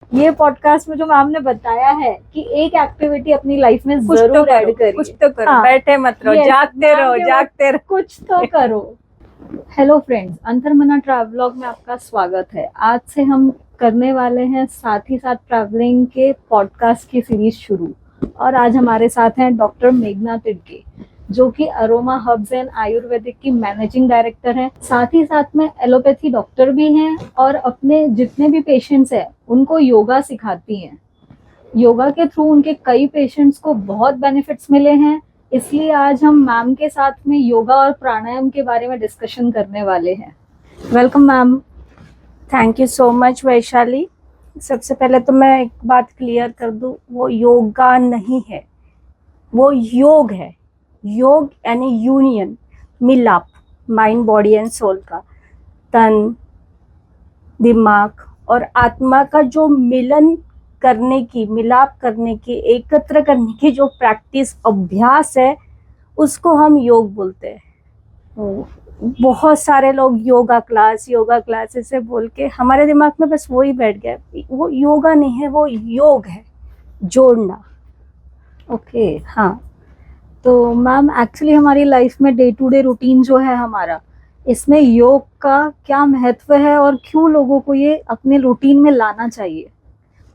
ये पॉडकास्ट में जो मैम ने बताया है कि एक एक्टिविटी अपनी लाइफ में जरूर ऐड करिए। कुछ तो करो, हाँ, बैठे मत रहो, जागते रहो। कुछ तो करो। हेलो फ्रेंड्स, अंतर्मना ट्रैवलॉग में आपका स्वागत है। आज से हम करने वाले हैं साथ ही साथ ट्रैवलिंग के पॉडकास्ट की सीरीज शुरू। और आज हमारे साथ हैं डॉक्टर मेघना तिडके, जो कि अरोमा हर्ब्स एंड आयुर्वेदिक की मैनेजिंग डायरेक्टर हैं। साथ ही साथ में एलोपैथी डॉक्टर भी हैं और अपने जितने भी पेशेंट्स हैं उनको योगा सिखाती हैं। योगा के थ्रू उनके कई पेशेंट्स को बहुत बेनिफिट्स मिले हैं। इसलिए आज हम मैम के साथ में योगा और प्राणायाम के बारे में डिस्कशन करने वाले हैं। Welcome ma'am. Thank you so much Vaishali. सबसे पहले तो मैं एक बात क्लियर कर दूं, वो योगा नहीं है, वो योग है। योग यानी यूनियन, मिलाप, माइंड बॉडी एंड सोल का, तन दिमाग और आत्मा का जो मिलन करने की, मिलाप करने की, एकत्र करने की जो प्रैक्टिस, अभ्यास है, उसको हम योग बोलते हैं। बहुत सारे लोग योगा क्लास ऐसे बोल के हमारे दिमाग में बस वही बैठ गया। वो योगा नहीं है, वो योग है, जोड़ना। ओके हाँ, तो मैम एक्चुअली हमारी लाइफ में डे टू डे रूटीन जो है हमारा, इसमें योग का क्या महत्व है और क्यों लोगों को ये अपने रूटीन में लाना चाहिए?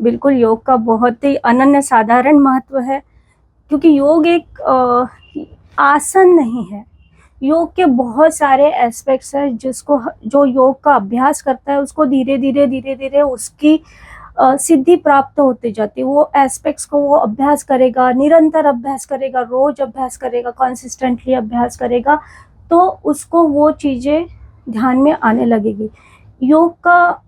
बिल्कुल, योग का बहुत ही अनन्य साधारण महत्व है, क्योंकि योग एक आसन नहीं है। योग के बहुत सारे एस्पेक्ट्स हैं जिसको, जो योग का अभ्यास करता है उसको धीरे धीरे उसकी सिद्धि प्राप्त होती जाती है। वो एस्पेक्ट्स को वो अभ्यास करेगा, निरंतर अभ्यास करेगा, रोज अभ्यास करेगा, कंसिस्टेंटली अभ्यास करेगा, तो उसको वो चीज़ें ध्यान में आने लगेगी। योग का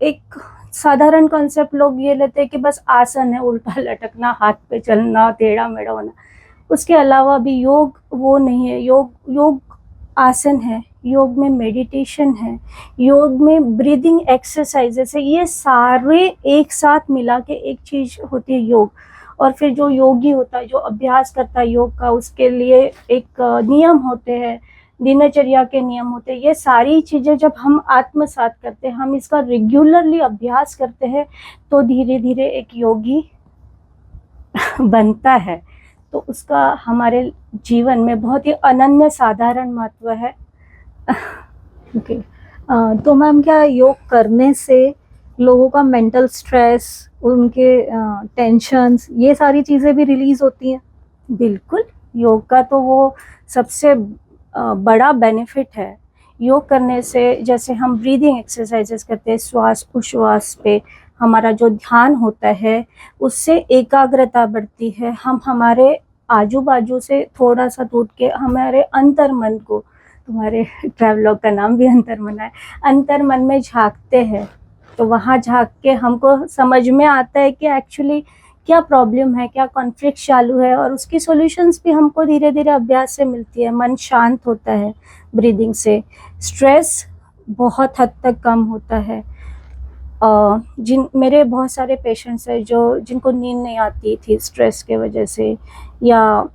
एक साधारण कॉन्सेप्ट लोग ये लेते हैं कि बस आसन है, उल्टा लटकना, हाथ पे चलना, टेढ़ा मेढ़ा होना। उसके अलावा भी योग वो नहीं है। योग आसन है, योग में मेडिटेशन है, योग में ब्रीदिंग एक्सरसाइजेस है। ये सारे एक साथ मिला के एक चीज होती है योग। और फिर जो योगी होता है, जो अभ्यास करता है योग का, उसके लिए एक नियम होते हैं, दिनचर्या के नियम होते हैं। ये सारी चीज़ें जब हम आत्मसात करते हैं, हम इसका रेगुलरली अभ्यास करते हैं, तो धीरे धीरे एक योगी बनता है। तो उसका हमारे जीवन में बहुत ही अनन्य साधारण महत्व है। ओके तो मैम, क्या योग करने से लोगों का मेंटल स्ट्रेस, उनके टेंशन्स, ये सारी चीज़ें भी रिलीज होती हैं? बिल्कुल, योग का तो वो सबसे बड़ा बेनिफिट है। योग करने से, जैसे हम ब्रीदिंग एक्सरसाइजेस करते हैं, श्वास उश्वास पे हमारा जो ध्यान होता है, उससे एकाग्रता बढ़ती है। हम हमारे आजू बाजू से थोड़ा सा टूट के हमारे अंतर्मन को, तुम्हारे ट्रैवलॉग का नाम भी अंतर्मन है, अंतर्मन में झांकते हैं। तो वहाँ झांक के हमको समझ में आता है कि एक्चुअली क्या प्रॉब्लम है, क्या कॉन्फ्लिक्ट चालू है, और उसकी सॉल्यूशंस भी हमको धीरे धीरे अभ्यास से मिलती है। मन शांत होता है ब्रीदिंग से, स्ट्रेस बहुत हद तक कम होता है। मेरे बहुत सारे पेशेंट्स हैं जिनको नींद नहीं आती थी स्ट्रेस के वजह से, या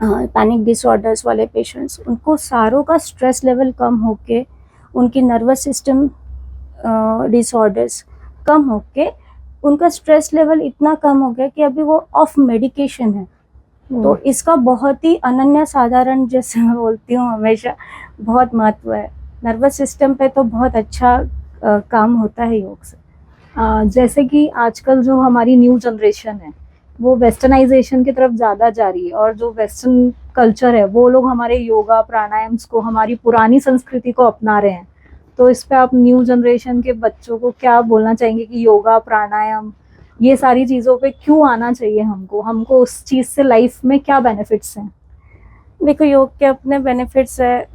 पैनिक डिसऑर्डर्स वाले पेशेंट्स, उनको सारों का स्ट्रेस लेवल कम होके, उनकी नर्वस सिस्टम डिसऑर्डर्स कम होके, उनका स्ट्रेस लेवल इतना कम हो गया कि अभी वो ऑफ मेडिकेशन है। तो इसका बहुत ही अनन्य साधारण, जैसे मैं बोलती हूँ हमेशा, बहुत महत्व है। नर्वस सिस्टम पे तो बहुत अच्छा काम होता है योग से। जैसे कि आजकल जो हमारी न्यू जनरेशन है वो वेस्टर्नाइजेशन की तरफ ज़्यादा जा रही है, और जो वेस्टर्न कल्चर है वो लोग हमारे योगा प्राणायाम्स को, हमारी पुरानी संस्कृति को अपना रहे हैं। तो इस पे आप न्यू जनरेशन के बच्चों को क्या बोलना चाहेंगे कि योगा प्राणायाम, ये सारी चीज़ों पे क्यों आना चाहिए हमको उस चीज़ से लाइफ में क्या बेनिफिट्स हैं? देखो, योग के अपने बेनिफिट्स है।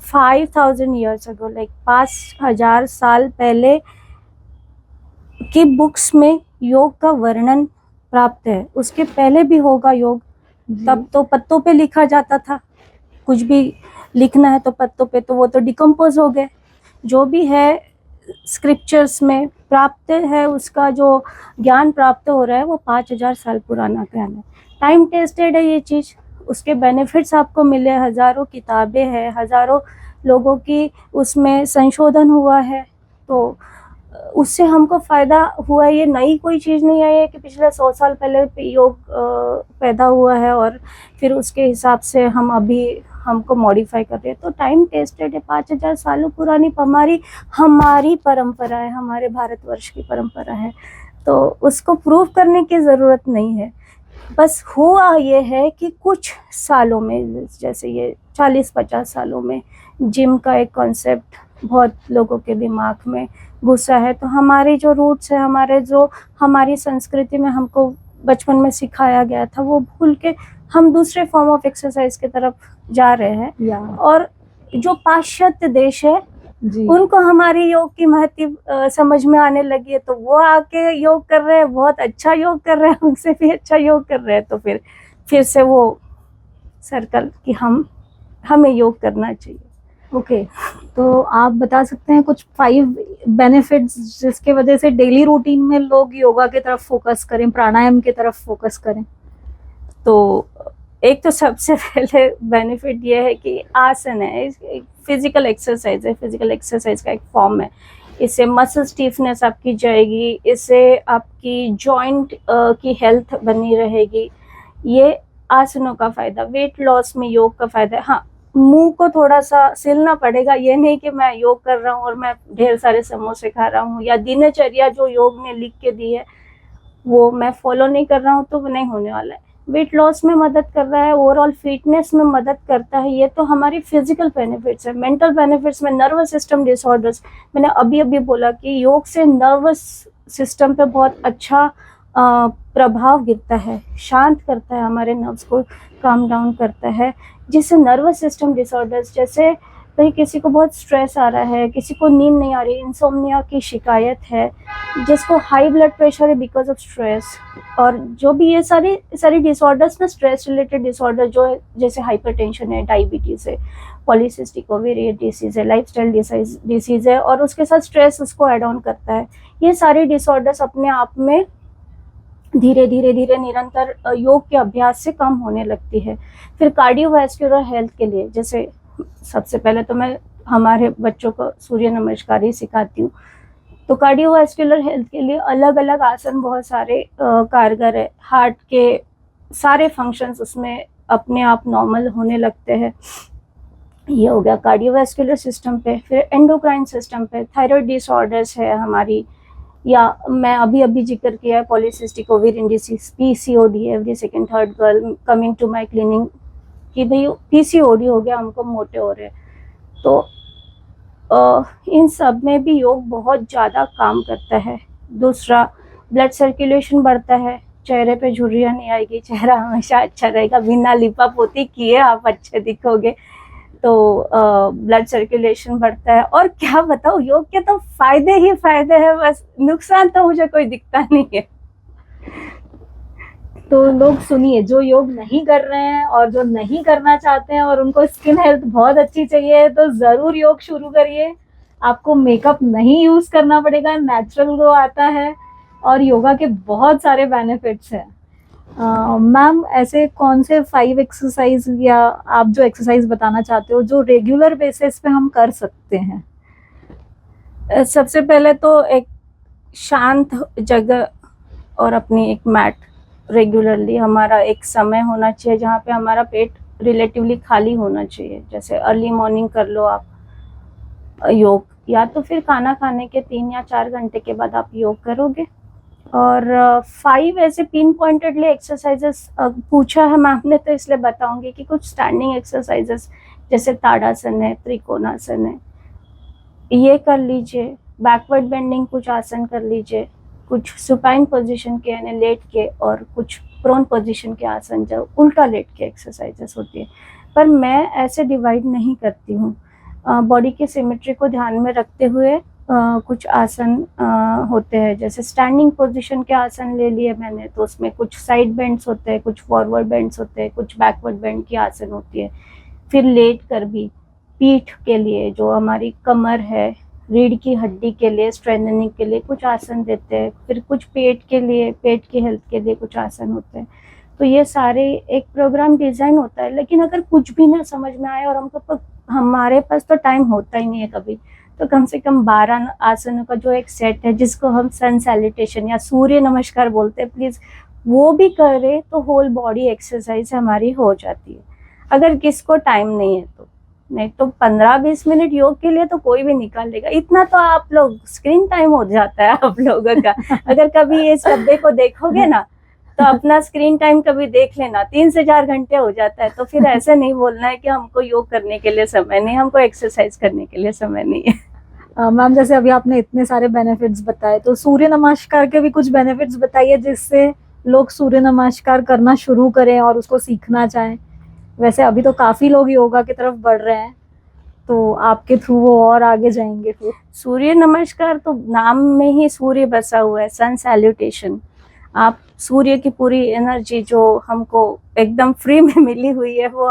5000 ईयर्स अगो, लाइक 5000 साल पहले की बुक्स में योग का वर्णन प्राप्त है। उसके पहले भी होगा योग, तब तो पत्तों पे लिखा जाता था। कुछ भी लिखना है तो पत्तों पे, तो वो तो डिकम्पोज हो गए। जो भी है स्क्रिप्चर्स में प्राप्त है, उसका जो ज्ञान प्राप्त हो रहा है वो 5000 साल पुराना ज्ञान है। टाइम टेस्टेड है ये चीज़। उसके बेनिफिट्स आपको मिले, हज़ारों किताबें हैं, हज़ारों लोगों की उसमें संशोधन हुआ है। तो उससे हमको फायदा हुआ। ये नई कोई चीज़ नहीं है कि पिछले 100 साल पहले योग पैदा हुआ है और फिर उसके हिसाब से हम अभी हमको मॉडिफाई कर रहे हैं। तो टाइम टेस्टेड है, 5000 सालों पुरानी हमारी परंपरा है, हमारे भारतवर्ष की परंपरा है। तो उसको प्रूव करने की ज़रूरत नहीं है। बस हुआ ये है कि कुछ सालों में, जैसे ये 40-50 सालों में जिम का एक कॉन्सेप्ट बहुत लोगों के दिमाग में घुसा है। तो हमारे जो रूट्स है, हमारी संस्कृति में हमको बचपन में सिखाया गया था, वो भूल के हम दूसरे फॉर्म ऑफ एक्सरसाइज की तरफ जा रहे हैं। और जो पाश्चात्य देश है जी, उनको हमारी योग की महत्व समझ में आने लगी है, तो वो आके योग कर रहे हैं, बहुत अच्छा योग कर रहे हैं, हमसे भी अच्छा योग कर रहे हैं। तो फिर से वो सर्कल कि हमें योग करना चाहिए। ओके। तो आप बता सकते हैं कुछ 5 बेनिफिट्स जिसके वजह से डेली रूटीन में लोग योगा की तरफ फोकस करें, प्राणायाम की तरफ फोकस करें? तो एक तो सबसे पहले बेनिफिट ये है कि आसन है, फिजिकल एक्सरसाइज है, फिजिकल एक्सरसाइज का एक फॉर्म है। इससे मसल स्टीफनेस आपकी जाएगी, इससे आपकी जॉइंट की हेल्थ बनी रहेगी। ये आसनों का फायदा। वेट लॉस में योग का फायदा है। हाँ, मुंह को थोड़ा सा सिलना पड़ेगा। ये नहीं कि मैं योग कर रहा हूँ और मैं ढेर सारे समोसे खा रहा हूँ, या दिनचर्या जो योग ने लिख के दी है वो मैं फॉलो नहीं कर रहा हूँ, तो वो नहीं होने वाला है। वेट लॉस में मदद कर रहा है, ओवरऑल फिटनेस में मदद करता है। ये तो हमारी फिजिकल बेनिफिट्स है। मेंटल बेनिफिट्स में नर्वस सिस्टम डिसऑर्डर्स, मैंने अभी बोला कि योग से नर्वस सिस्टम पे बहुत अच्छा प्रभाव गिरता है, शांत करता है, हमारे नर्व्स को काम डाउन करता है, जिससे नर्वस सिस्टम डिसऑर्डर्स, जैसे कहीं किसी को बहुत स्ट्रेस आ रहा है, किसी को नींद नहीं आ रही, इंसोम्निया की शिकायत है, जिसको हाई ब्लड प्रेशर है बिकॉज ऑफ स्ट्रेस, और जो भी ये सारी डिसऑर्डर्स ना, स्ट्रेस रिलेटेड डिसऑर्डर जो है, जैसे हाइपरटेंशन है, डायबिटीज है, पॉलीसिस्टिक ओवेरियन डिसीज है, लाइफस्टाइल डिसीज है, और उसके साथ स्ट्रेस उसको एड ऑन करता है। ये सारे डिसऑर्डर्स अपने आप में धीरे धीरे निरंतर योग के अभ्यास से कम होने लगती है। फिर कार्डियोवैस्कुलर हेल्थ के लिए, जैसे सबसे पहले तो मैं हमारे बच्चों को सूर्य नमस्कार ही सिखाती हूँ। तो कार्डियोवैस्कुलर हेल्थ के लिए अलग अलग आसन बहुत सारे कारगर है। हार्ट के सारे फंक्शंस उसमें अपने आप नॉर्मल होने लगते हैं। ये हो गया कार्डियोवैस्कुलर सिस्टम पे। फिर एंडोक्राइन सिस्टम पे थायराइड डिसऑर्डर्स है हमारी, या मैं अभी जिक्र किया है polycystic ovarian disease, PCOD, every second third girl coming to my clinic कि भाई पीसीओडी हो गया, हमको मोटे हो रहे। तो इन सब में भी योग बहुत ज़्यादा काम करता है। दूसरा, ब्लड सर्कुलेशन बढ़ता है, चेहरे पे झुर्रियाँ नहीं आएगी, चेहरा हमेशा अच्छा रहेगा, बिना लिपा पोती किए आप अच्छे दिखोगे। तो ब्लड सर्कुलेशन बढ़ता है। और क्या बताओ, योग के तो फायदे ही फायदे हैं, बस नुकसान तो मुझे कोई दिखता नहीं है। तो लोग सुनिए, जो योग नहीं कर रहे हैं और जो नहीं करना चाहते हैं और उनको स्किन हेल्थ बहुत अच्छी चाहिए, तो जरूर योग शुरू करिए। आपको मेकअप नहीं यूज करना पड़ेगा, नेचुरल ग्लो आता है और योगा के बहुत सारे बेनिफिट्स हैं। मैम, ऐसे कौन से 5 एक्सरसाइज या आप जो एक्सरसाइज बताना चाहते हो जो रेगुलर बेसिस पे हम कर सकते हैं? सबसे पहले तो एक शांत जगह और अपनी एक मैट, रेगुलरली हमारा एक समय होना चाहिए जहाँ पे हमारा पेट रिलेटिवली खाली होना चाहिए। जैसे अर्ली मॉर्निंग कर लो आप योग, या तो फिर खाना खाने के 3 या 4 घंटे के बाद आप योग करोगे। और 5 ऐसे पिन पॉइंटेडली एक्सरसाइजेस पूछा है मैम ने, तो इसलिए बताऊंगी कि कुछ स्टैंडिंग एक्सरसाइजेस जैसे ताड़ासन है, त्रिकोणासन है, ये कर लीजिए। बैकवर्ड बेंडिंग कुछ आसन कर लीजिए, कुछ सुपाइन पोजीशन के यानी लेट के, और कुछ प्रोन पोजीशन के आसन जो उल्टा लेट के एक्सरसाइजेस होती है। पर मैं ऐसे डिवाइड नहीं करती हूँ, बॉडी की सिमेट्री को ध्यान में रखते हुए कुछ आसन होते हैं। जैसे स्टैंडिंग पोजीशन के आसन ले लिए मैंने, तो उसमें कुछ साइड बेंड्स होते हैं, कुछ फॉरवर्ड बेंड्स होते हैं, कुछ बैकवर्ड बेंड की आसन होती है। फिर लेट कर भी पीठ के लिए, जो हमारी कमर है, रीढ़ की हड्डी के लिए स्ट्रेंथनिंग के लिए कुछ आसन देते हैं। फिर कुछ पेट के लिए, पेट की हेल्थ के लिए कुछ आसन होते हैं। तो ये सारे एक प्रोग्राम डिजाइन होता है। लेकिन अगर कुछ भी ना समझ में आए, और हमारे पास तो टाइम होता ही नहीं है कभी, तो कम से कम 12 आसनों का जो एक सेट है जिसको हम सन सैल्यूटेशन या सूर्य नमस्कार बोलते हैं, प्लीज वो भी करे तो होल बॉडी एक्सरसाइज हमारी हो जाती है, अगर किसको टाइम नहीं है तो। नहीं तो 15-20 मिनट योग के लिए तो कोई भी निकाल लेगा, इतना तो आप लोग स्क्रीन टाइम हो जाता है आप लोगों का। अगर कभी इस डब्बे को देखोगे ना तो अपना स्क्रीन टाइम कभी देख लेना, 3 से 4 घंटे हो जाता है। तो फिर ऐसे नहीं बोलना है कि हमको योग करने के लिए समय नहीं, हमको एक्सरसाइज करने के लिए समय नहीं है। मैम जैसे अभी आपने इतने सारे बेनिफिट्स बताए, तो सूर्य नमस्कार के भी कुछ बेनिफिट्स बताइए जिससे लोग सूर्य नमस्कार करना शुरू करें और उसको सीखना चाहें। वैसे अभी तो काफी लोग योगा की तरफ बढ़ रहे हैं, तो आपके थ्रू वो और आगे जाएंगे फिर। सूर्य नमस्कार तो नाम में ही सूर्य बसा हुआ है, सन सैल्यूटेशन। आप सूर्य की पूरी एनर्जी जो हमको एकदम फ्री में मिली हुई है वो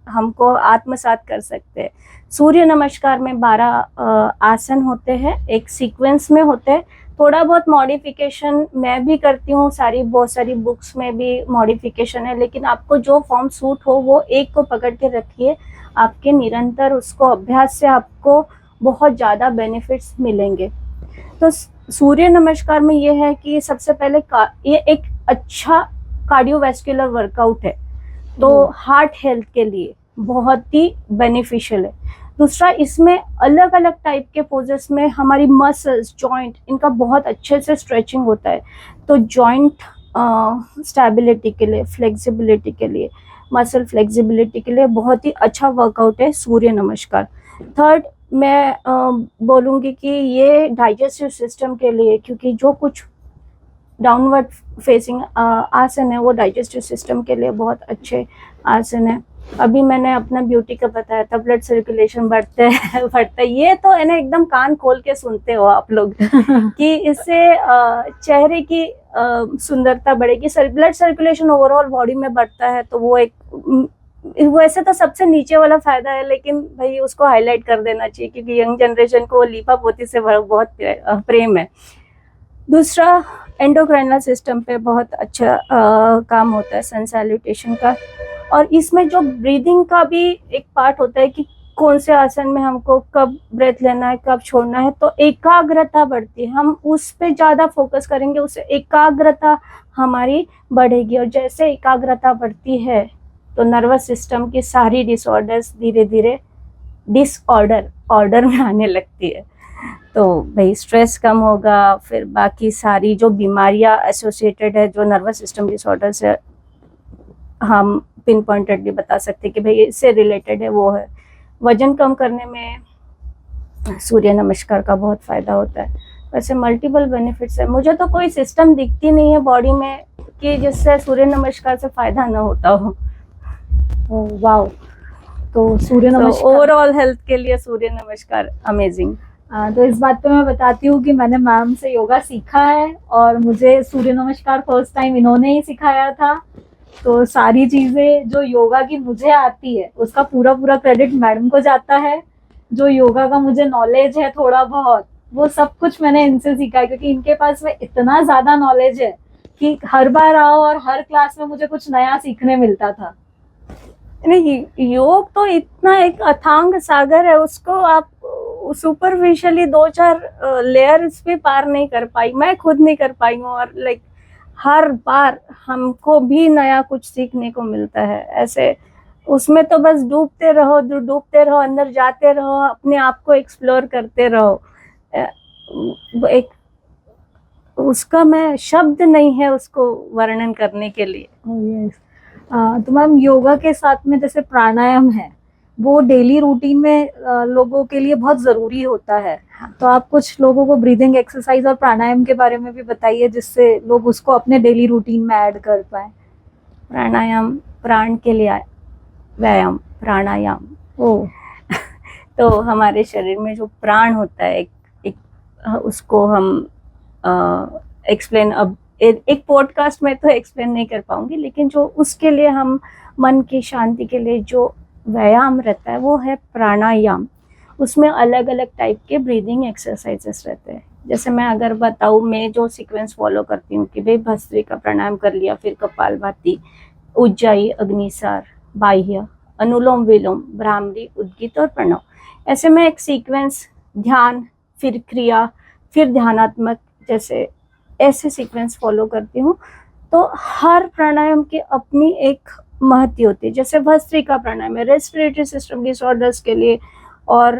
हमको आत्मसात कर सकते हैं। सूर्य नमस्कार में 12 आसन होते हैं, एक सीक्वेंस में होते हैं। थोड़ा बहुत मॉडिफिकेशन मैं भी करती हूँ, बहुत सारी बुक्स में भी मॉडिफिकेशन है, लेकिन आपको जो फॉर्म सूट हो वो एक को पकड़ के रखिए। आपके निरंतर उसको अभ्यास से आपको बहुत ज़्यादा बेनिफिट्स मिलेंगे। तो सूर्य नमस्कार में ये है कि सबसे पहले ये एक अच्छा कार्डियोवैस्कुलर वर्कआउट है, तो हार्ट हेल्थ के लिए बहुत ही बेनिफिशियल है। दूसरा, इसमें अलग अलग टाइप के पोजेस में हमारी मसल्स, जॉइंट, इनका बहुत अच्छे से स्ट्रेचिंग होता है। तो जॉइंट स्टेबिलिटी के लिए, फ्लेक्सिबिलिटी के लिए, मसल फ्लेक्सिबिलिटी के लिए बहुत ही अच्छा वर्कआउट है सूर्य नमस्कार। थर्ड, मैं बोलूँगी कि ये डाइजेस्टिव सिस्टम के लिए, क्योंकि जो कुछ डाउनवर्ड फेसिंग आसन है वो डाइजेस्टिव सिस्टम के लिए बहुत अच्छे आसन है। अभी मैंने अपना ब्यूटी का बताया था, ब्लड सर्कुलेशन बढ़ता है। ये तो है ना, एकदम कान खोल के सुनते हो आप लोग कि इससे चेहरे की सुंदरता बढ़ेगी। ब्लड सर्कुलेशन ओवरऑल बॉडी में बढ़ता है, तो वो एक वैसे तो सबसे नीचे वाला फायदा है, लेकिन भाई उसको हाईलाइट कर देना चाहिए क्योंकि यंग जनरेशन को लीपा पोती से बहुत प्रेम है। दूसरा, एंडोक्राइनल सिस्टम पे बहुत अच्छा काम होता है सन सैल्यूटेशन का। और इसमें जो ब्रीदिंग का भी एक पार्ट होता है कि कौन से आसन में हमको कब ब्रेथ लेना है, कब छोड़ना है, तो एकाग्रता बढ़ती है। हम उस पे ज़्यादा फोकस करेंगे, उससे एकाग्रता हमारी बढ़ेगी, और जैसे एकाग्रता बढ़ती है तो नर्वस सिस्टम की सारी डिसऑर्डर्स धीरे धीरे ऑर्डर में आने लगती है। तो भाई स्ट्रेस कम होगा, फिर बाकी सारी जो बीमारियां एसोसिएटेड है जो नर्वस सिस्टम डिसऑर्डर से हम पिन पॉइंटेडली बता सकते हैं कि भाई इससे रिलेटेड है, वो है। वजन कम करने में सूर्य नमस्कार का बहुत फायदा होता है। वैसे मल्टीपल बेनिफिट्स है, मुझे तो कोई सिस्टम दिखती नहीं है बॉडी में कि जिससे सूर्य नमस्कार से फायदा ना होता हो। वाओ, तो सूर्य नमस्कार ओवरऑल हेल्थ के लिए सूर्य नमस्कार अमेजिंग। तो इस बात पे मैं बताती हूँ कि मैंने मैम से योगा सीखा है और मुझे सूर्य नमस्कार फर्स्ट टाइम इन्होंने ही सिखाया था। तो सारी चीजें जो योगा की मुझे आती है उसका पूरा पूरा क्रेडिट मैडम को जाता है। जो योगा का मुझे नॉलेज है थोड़ा बहुत, वो सब कुछ मैंने इनसे सीखा है, क्योंकि इनके पास में इतना ज्यादा नॉलेज है कि हर बार आओ और हर क्लास में मुझे कुछ नया सीखने मिलता था। नहीं, योग तो इतना एक अथांग सागर है, उसको आप सुपरफिशियली 2-4 लेयर्स भी पार नहीं कर पाई, मैं खुद नहीं कर पाई हूँ। और लाइक हर बार हमको भी नया कुछ सीखने को मिलता है। ऐसे उसमें तो बस डूबते रहो, अंदर जाते रहो, अपने आप को एक्सप्लोर करते रहो। एक उसका मैं शब्द नहीं है उसको वर्णन करने के लिए। तो मैम योगा के साथ में जैसे प्राणायाम है, वो डेली रूटीन में लोगों के लिए बहुत जरूरी होता है। तो आप कुछ लोगों को ब्रीदिंग एक्सरसाइज और प्राणायाम के बारे में भी बताइए जिससे लोग उसको अपने डेली रूटीन में ऐड कर पाए। प्राणायाम प्राण के लिए व्यायाम, प्राणायाम। तो हमारे शरीर में जो प्राण होता है एक उसको हम एक्सप्लेन अब एक पॉडकास्ट में तो एक्सप्लेन नहीं कर पाऊंगी, लेकिन जो उसके लिए हम मन की शांति के लिए जो व्यायाम रहता है वो है प्राणायाम। उसमें अलग अलग टाइप के ब्रीदिंग एक्सरसाइजेस रहते हैं। जैसे मैं अगर बताऊँ, मैं जो सीक्वेंस फॉलो करती हूँ कि भाई भस्त्री का प्राणायाम कर लिया, फिर कपालभाति, उज्जाई, अग्निसार, बाह्य, अनुलोम विलोम, भ्रामरी, उद्गीत और प्रणव। ऐसे मैं एक सीक्वेंस ध्यान, फिर क्रिया, फिर ध्यानात्मक, जैसे ऐसे सीक्वेंस फॉलो करती हूँ। तो हर प्राणायाम की अपनी एक महत्व होती है। जैसे भस्त्रिका प्राणायाम है रेस्पिरेटरी सिस्टम डिसऑर्डर्स के लिए और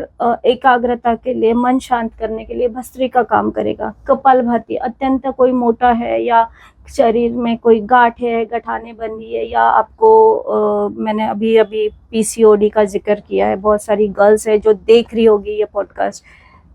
एकाग्रता के लिए, मन शांत करने के लिए भस्त्रिका काम करेगा। कपालभाति अत्यंत कोई मोटा है या शरीर में कोई गांठ है, गठाने बंधी है, या आपको मैंने अभी अभी पीसीओडी का जिक्र किया है, बहुत सारी गर्ल्स है जो देख रही होगी ये पॉडकास्ट,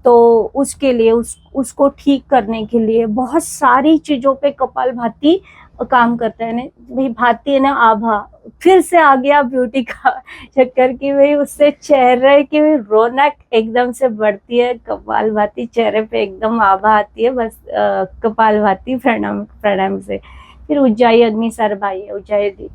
तो उसके लिए उसको ठीक करने के लिए बहुत सारी चीज़ों पे कपालभाति काम करता है। भाई भाती है ना आभा, फिर से आ गया ब्यूटी का चक्कर की भाई उससे चेहरे की रौनक एकदम से बढ़ती है। कपालभाति चेहरे पे एकदम आभा आती है बस कपालभाति प्राणायाम से। फिर उज्जाई अग्निसार भाई है,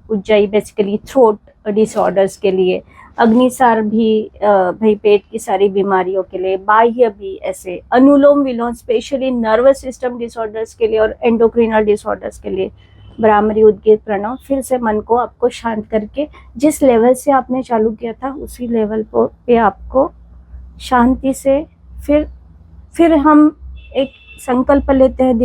उज्जाई बेसिकली थ्रोट डिसऑर्डर्स के लिए, अग्निसार भी भाई पेट की सारी बीमारियों के लिए, बाह्य भी ऐसे, अनुलोम विलोम स्पेशली नर्वस सिस्टम डिसऑर्डर्स के लिए और एंडोक्रिनल डिसऑर्डर्स के लिए, भ्रामरी उद्गीत प्रणव, फिर से मन को आपको शांत करके जिस लेवल से आपने चालू किया था उसी लेवल पे आपको शांति से फिर हम एक संकल्प लेते हैं।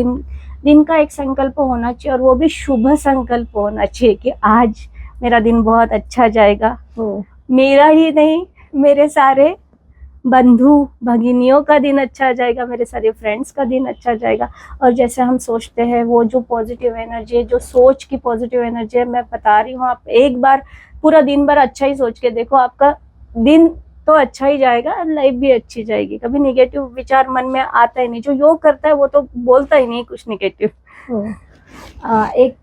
दिन का एक संकल्प होना चाहिए और वो भी शुभ संकल्प होना चाहिए कि आज मेरा दिन बहुत अच्छा जाएगा। मेरा ही नहीं, मेरे सारे बंधु भगिनियों का दिन अच्छा जाएगा, मेरे सारे फ्रेंड्स का दिन अच्छा जाएगा। और जैसे हम सोचते हैं वो जो पॉजिटिव एनर्जी है, जो सोच की पॉजिटिव एनर्जी है, मैं बता रही हूँ, आप एक बार पूरा दिन भर अच्छा ही सोच के देखो, आपका दिन तो अच्छा ही जाएगा और लाइफ भी अच्छी जाएगी। कभी नेगेटिव विचार मन में आता ही नहीं। जो योग करता है वो तो बोलता ही नहीं कुछ नेगेटिव। एक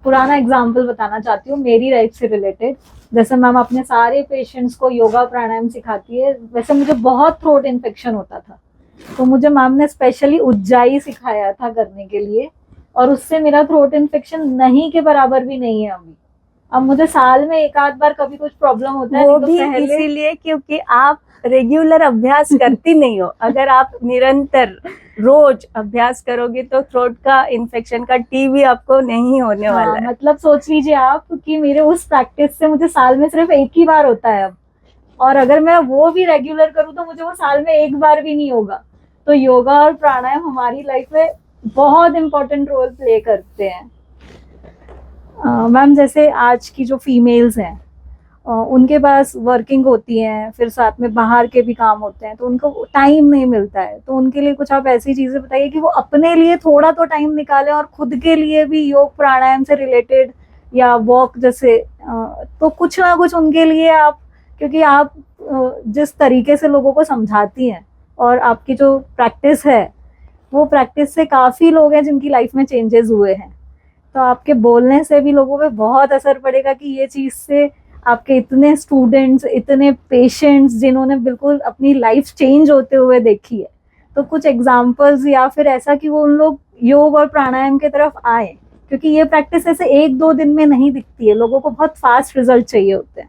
पुराना एग्जाम्पल बताना चाहती हूँ मेरी लाइफ से रिलेटेड। जैसे मैम अपने सारे पेशेंट्स को योगा प्राणायाम सिखाती है, वैसे मुझे बहुत थ्रोट इन्फेक्शन होता था, तो मुझे मैम ने स्पेशली उज्जाई सिखाया था करने के लिए, और उससे मेरा थ्रोट इन्फेक्शन नहीं के बराबर भी नहीं है अभी। अब मुझे साल में एक आध बार कभी कुछ प्रॉब्लम होता है, वो भी इसीलिए क्योंकि आप रेगुलर अभ्यास करती नहीं हो। अगर आप निरंतर रोज अभ्यास करोगे तो थ्रोट का इन्फेक्शन का टीबी आपको नहीं होने वाला है। मतलब सोच लीजिए आप कि मेरे उस प्रैक्टिस से मुझे साल में सिर्फ एक ही बार होता है अब, और अगर मैं वो भी रेगुलर करूँ तो मुझे वो साल में एक बार भी नहीं होगा। तो योगा और प्राणायाम हमारी लाइफ में बहुत इम्पोर्टेंट रोल प्ले करते हैं। मैम जैसे आज की जो फीमेल्स हैं उनके पास वर्किंग होती हैं, फिर साथ में बाहर के भी काम होते हैं, तो उनको टाइम नहीं मिलता है। तो उनके लिए कुछ आप ऐसी चीज़ें बताइए कि वो अपने लिए थोड़ा तो टाइम निकालें और खुद के लिए भी योग प्राणायाम से रिलेटेड या वॉक जैसे तो कुछ ना कुछ उनके लिए आप, क्योंकि आप जिस तरीके से लोगों को समझाती हैं और आपकी जो प्रैक्टिस है वो प्रैक्टिस से काफ़ी लोग हैं जिनकी लाइफ में चेंजेस हुए हैं। तो आपके बोलने से भी लोगों पे बहुत असर पड़ेगा कि ये चीज़ से आपके इतने स्टूडेंट्स, इतने पेशेंट्स जिन्होंने बिल्कुल अपनी लाइफ चेंज होते हुए देखी है, तो कुछ एग्जांपल्स या फिर ऐसा कि वो उन लोग योग और प्राणायाम की तरफ आए, क्योंकि ये प्रैक्टिस ऐसे एक दो दिन में नहीं दिखती है, लोगों को बहुत फास्ट रिजल्ट चाहिए होते हैं।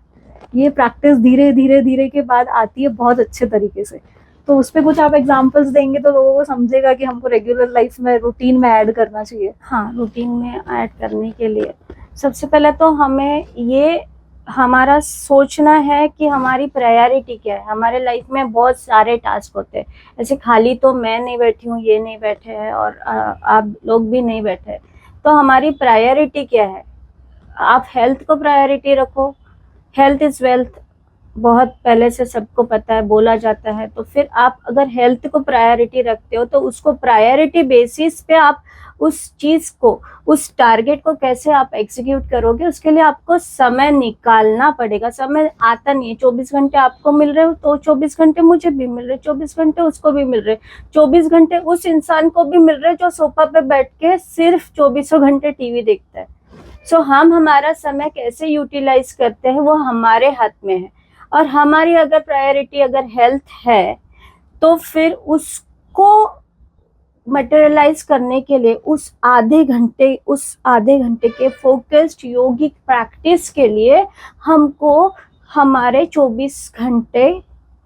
ये प्रैक्टिस धीरे धीरे धीरे के बाद आती है बहुत अच्छे तरीके से। तो उस पर कुछ आप एग्जांपल्स देंगे तो लोगों को समझेगा कि हमको रेगुलर लाइफ में रूटीन में ऐड करना चाहिए। हाँ, रूटीन में ऐड करने के लिए सबसे पहले तो हमें ये हमारा सोचना है कि हमारी प्रायोरिटी क्या है। हमारे लाइफ में बहुत सारे टास्क होते हैं, ऐसे खाली तो मैं नहीं बैठी हूँ, ये नहीं बैठे हैं और आप लोग भी नहीं बैठे हैं। तो हमारी प्रायोरिटी क्या है? आप हेल्थ को प्रायोरिटी रखो। हेल्थ इज़ वेल्थ, बहुत पहले से सबको पता है, बोला जाता है। तो फिर आप अगर हेल्थ को प्रायोरिटी रखते हो तो उसको प्रायोरिटी बेसिस पे आप उस चीज़ को, उस टारगेट को कैसे आप एग्जीक्यूट करोगे, उसके लिए आपको समय निकालना पड़ेगा। समय आता नहीं है। 24 घंटे आपको मिल रहे हो तो 24 घंटे मुझे भी मिल रहे, 24 घंटे उसको भी मिल रहे, 24 घंटे उस इंसान को भी मिल रहे जो सोफा पे बैठ के सिर्फ 24 घंटे टीवी देखता है। सो हम हमारा समय कैसे यूटिलाइज करते हैं वो हमारे हाथ में है। और हमारी अगर प्रायोरिटी अगर हेल्थ है तो फिर उसको मटेरियलाइज करने के लिए उस आधे घंटे के फोकस्ड योगिक प्रैक्टिस के लिए हमको हमारे 24 घंटे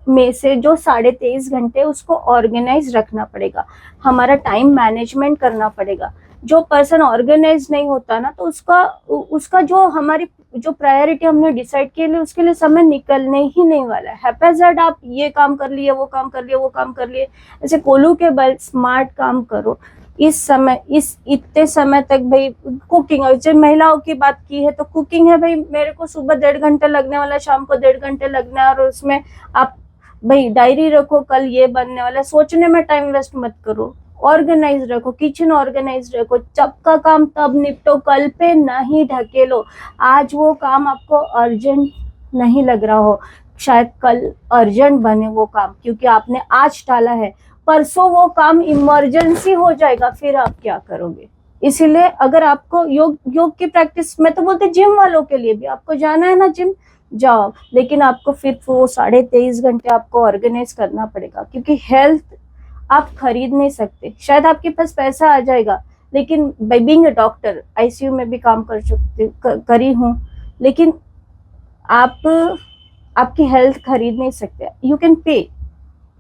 में से जो 23.5 घंटे उसको ऑर्गेनाइज रखना पड़ेगा। हमारा टाइम मैनेजमेंट करना पड़ेगा। जो पर्सन ऑर्गेनाइज नहीं होता ना, तो उसका उसका जो हमारी जो प्रायोरिटी हमने डिसाइड किए लिए उसके लिए समय निकलने ही नहीं वाला है। हैप्पीजेड आप ये काम कर लिए, वो काम कर लिए, वो काम कर लिए, ऐसे कोलू के बल स्मार्ट काम करो। इस समय इस इतने समय तक भाई कुकिंग, और जब महिलाओं की बात की है तो कुकिंग है भाई, मेरे को सुबह 1.5 घंटे लगने वाला, शाम को 1.5 घंटे लगने, और उसमें आप भाई डायरी रखो, कल ये बनने वाला, सोचने में टाइम वेस्ट मत करो। ऑर्गेनाइज रखो, किचन ऑर्गेनाइज रखो, जब का काम तब निपटो, कल पे नहीं ढकेलो। आज वो काम आपको अर्जेंट नहीं लग रहा हो, शायद कल अर्जेंट बने वो काम, क्योंकि आपने आज टाला है, परसों वो काम इमरजेंसी हो जाएगा, फिर आप क्या करोगे। इसीलिए अगर आपको योग की प्रैक्टिस, मैं तो बोलती जिम वालों के लिए भी, आपको जाना है ना जिम, जाओ, लेकिन आपको फिर वो 23.5 घंटे आपको ऑर्गेनाइज करना पड़ेगा, क्योंकि हेल्थ आप खरीद नहीं सकते। शायद आपके पास पैसा आ जाएगा, लेकिन बीइंग अ डॉक्टर, आईसीयू में भी काम करी हूँ, लेकिन आप आपकी हेल्थ खरीद नहीं सकते। यू कैन पे,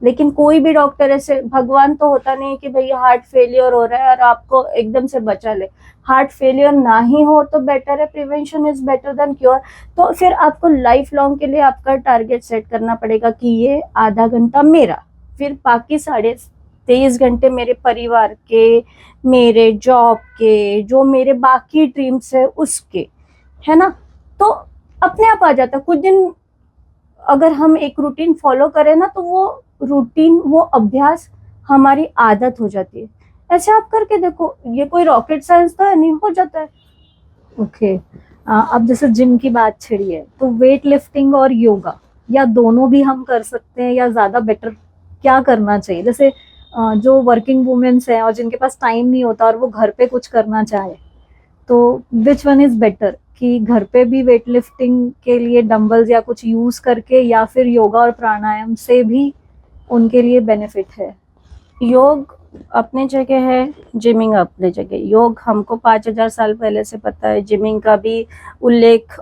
लेकिन कोई भी डॉक्टर ऐसे भगवान तो होता नहीं कि भैया हार्ट फेलियर हो रहा है और आपको एकदम से बचा ले। हार्ट फेलियर ना ही हो तो बेटर है, prevention is better than cure. तो फिर आपको लाइफ लॉन्ग के लिए आपका टारगेट सेट करना पड़ेगा कि ये आधा घंटा मेरा, फिर बाकी 23.5 घंटे मेरे परिवार के, मेरे जॉब के, जो मेरे बाकी ड्रीम्स है उसके, है ना। तो अपने आप आ जाता। कुछ दिन अगर हम एक रूटीन फॉलो करें ना, तो वो रूटीन, वो अभ्यास हमारी आदत हो जाती है। ऐसे आप करके देखो, ये कोई रॉकेट साइंस तो है नहीं, हो जाता है। ओके, अब जैसे जिम की बात छिड़ी है, तो वेट लिफ्टिंग और योगा, या दोनों भी हम कर सकते हैं, या ज्यादा बेटर क्या करना चाहिए? जैसे जो वर्किंग वुमेन्स हैं और जिनके पास टाइम नहीं होता और वो घर पे कुछ करना चाहे, तो विच वन इज बेटर, कि घर पे भी वेट लिफ्टिंग के लिए डंबल्स या कुछ यूज करके, या फिर योगा और प्राणायाम से भी उनके लिए बेनिफिट है? योग अपने जगह है, जिमिंग अपने जगह। योग हमको 5000 साल पहले से पता है, जिमिंग का भी उल्लेख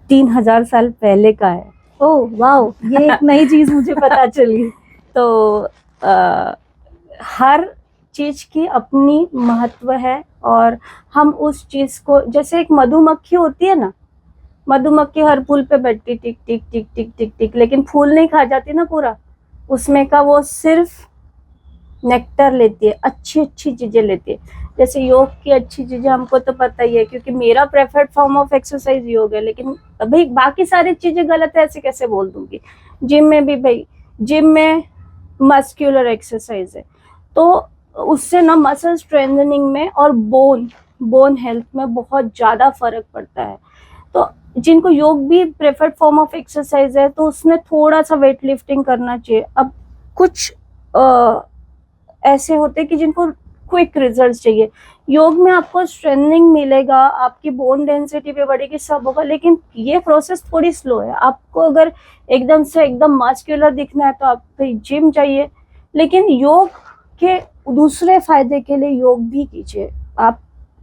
3000 साल पहले का है। ओह वाओ, ये एक नई चीज मुझे पता चली। तो हर चीज की अपनी महत्व है, और हम उस चीज को, जैसे एक मधुमक्खी होती है ना, मधुमक्खी हर फूल पे बैठती, टिक टिक टिक टिक टिक टिक, लेकिन फूल नहीं खा जाती ना पूरा, उसमें का वो सिर्फ नेक्टर लेती है, अच्छी अच्छी चीजें लेती है। जैसे योग की अच्छी चीजें हमको तो पता ही है, क्योंकि मेरा प्रेफर्ड फॉर्म ऑफ एक्सरसाइज योग है, लेकिन भाई बाकी सारी चीजें गलत है ऐसे कैसे बोल दूंगी। जिम में भी भाई, जिम में मस्क्यूलर एक्सरसाइज है, तो उससे ना मसल स्ट्रेंथनिंग में और बोन हेल्थ में बहुत ज्यादा फर्क पड़ता है। तो जिनको योग भी प्रेफर्ड फॉर्म ऑफ एक्सरसाइज है, तो उसमें थोड़ा सा वेट लिफ्टिंग करना चाहिए। अब कुछ ऐसे होते कि जिनको क्विक रिजल्ट्स चाहिए, योग में आपको स्ट्रेंथनिंग मिलेगा, आपकी बोन डेंसिटी भी बढ़ेगी, सब होगा, लेकिन ये प्रोसेस थोड़ी स्लो है। आपको अगर एकदम से एकदम मस्कुलर दिखना है तो आपको जिम चाहिए, लेकिन योग के दूसरे फायदे के लिए योग भी कीजिए। आप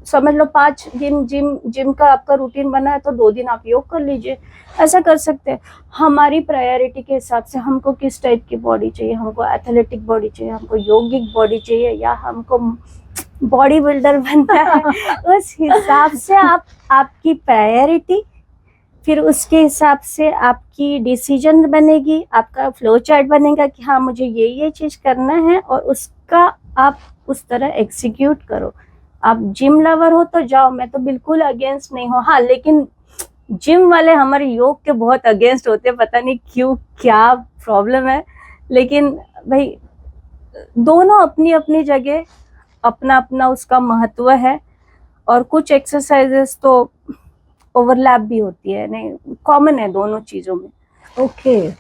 समझ लो 5 दिन जिम का आपका रूटीन बना है, तो 2 दिन आप योग कर लीजिए, ऐसा कर सकते हैं। हमारी प्रायोरिटी के हिसाब से हमको किस टाइप की बॉडी चाहिए, हमको एथलेटिक बॉडी चाहिए, हमको योगिक बॉडी चाहिए, या हमको बॉडी बिल्डर बनना है, उस हिसाब से आपकी प्रायोरिटी, फिर उसके हिसाब से आपकी डिसीजन बनेगी, आपका फ्लो चार्ट बनेगा कि हाँ मुझे ये चीज करना है, और उसका आप उस तरह एग्जीक्यूट करो। आप जिम लवर हो तो जाओ, मैं तो बिल्कुल अगेंस्ट नहीं हूँ। हाँ, लेकिन जिम वाले हमारे योग के बहुत अगेंस्ट होते हैं, पता नहीं क्यों, क्या प्रॉब्लम है। लेकिन भाई दोनों अपनी अपनी जगह अपना अपना उसका महत्व है, और कुछ एक्सरसाइजेस तो ओवरलैप भी होती है, नहीं कॉमन है दोनों चीजों में। ओके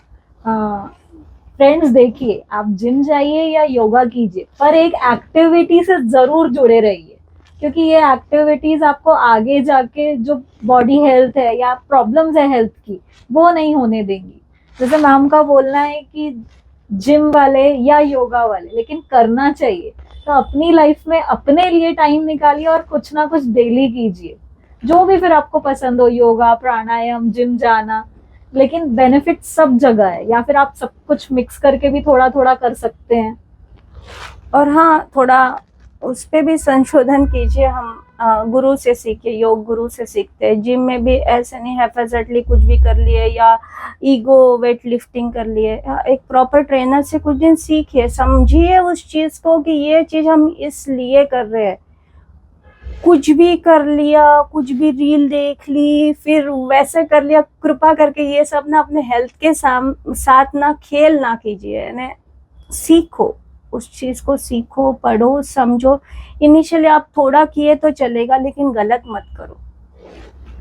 फ्रेंड्स, देखिए आप जिम जाइए या योगा कीजिए, पर एक एक्टिविटी से जरूर जुड़े रहिए, क्योंकि ये एक्टिविटीज आपको आगे जाके जो बॉडी हेल्थ है या प्रॉब्लम्स है हेल्थ की, वो नहीं होने देंगी। जैसे मैम का बोलना है कि जिम वाले या योगा वाले, लेकिन करना चाहिए तो अपनी लाइफ में अपने लिए टाइम निकालिए और कुछ ना कुछ डेली कीजिए, जो भी फिर आपको पसंद हो, योगा, प्राणायाम, जिम जाना, लेकिन बेनिफिट सब जगह है। या फिर आप सब कुछ मिक्स करके भी थोड़ा थोड़ा कर सकते हैं। और हाँ, थोड़ा उस पे भी संशोधन कीजिए। हम गुरु से सीखे, योग गुरु से सीखते हैं। जिम में भी ऐसे नहीं हैफेजर्टली कुछ भी कर लिए या ईगो वेट लिफ्टिंग कर लिए। एक प्रॉपर ट्रेनर से कुछ दिन सीखिए, समझिए उस चीज को कि ये चीज हम इसलिए कर रहे हैं। कुछ भी कर लिया, कुछ भी रील देख ली फिर वैसे कर लिया, कृपा करके ये सब ना अपने हेल्थ के साथ ना खेल ना कीजिए। ना, सीखो, उस चीज को सीखो, पढ़ो, समझो। इनिशियली आप थोड़ा किए तो चलेगा, लेकिन गलत मत करो।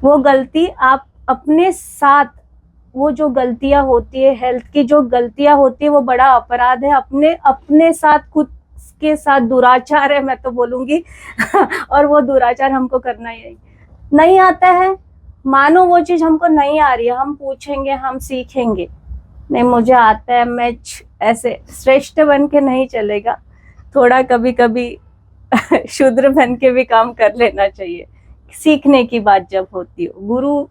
वो गलती आप अपने साथ, वो जो गलतियां होती है, हेल्थ की जो गलतियां होती है, वो बड़ा अपराध है। अपने साथ, खुद के साथ दुराचार है, मैं तो बोलूंगी। और वो दुराचार हमको करना ही नहीं आता है। मानो वो चीज हमको नहीं आ रही है, हम पूछेंगे, हम सीखेंगे। नहीं मुझे आता है, मैं ऐसे श्रेष्ठ बन के नहीं चलेगा। थोड़ा कभी कभी शूद्र बन के भी काम कर लेना चाहिए। सीखने की बात जब होती हो, गुरु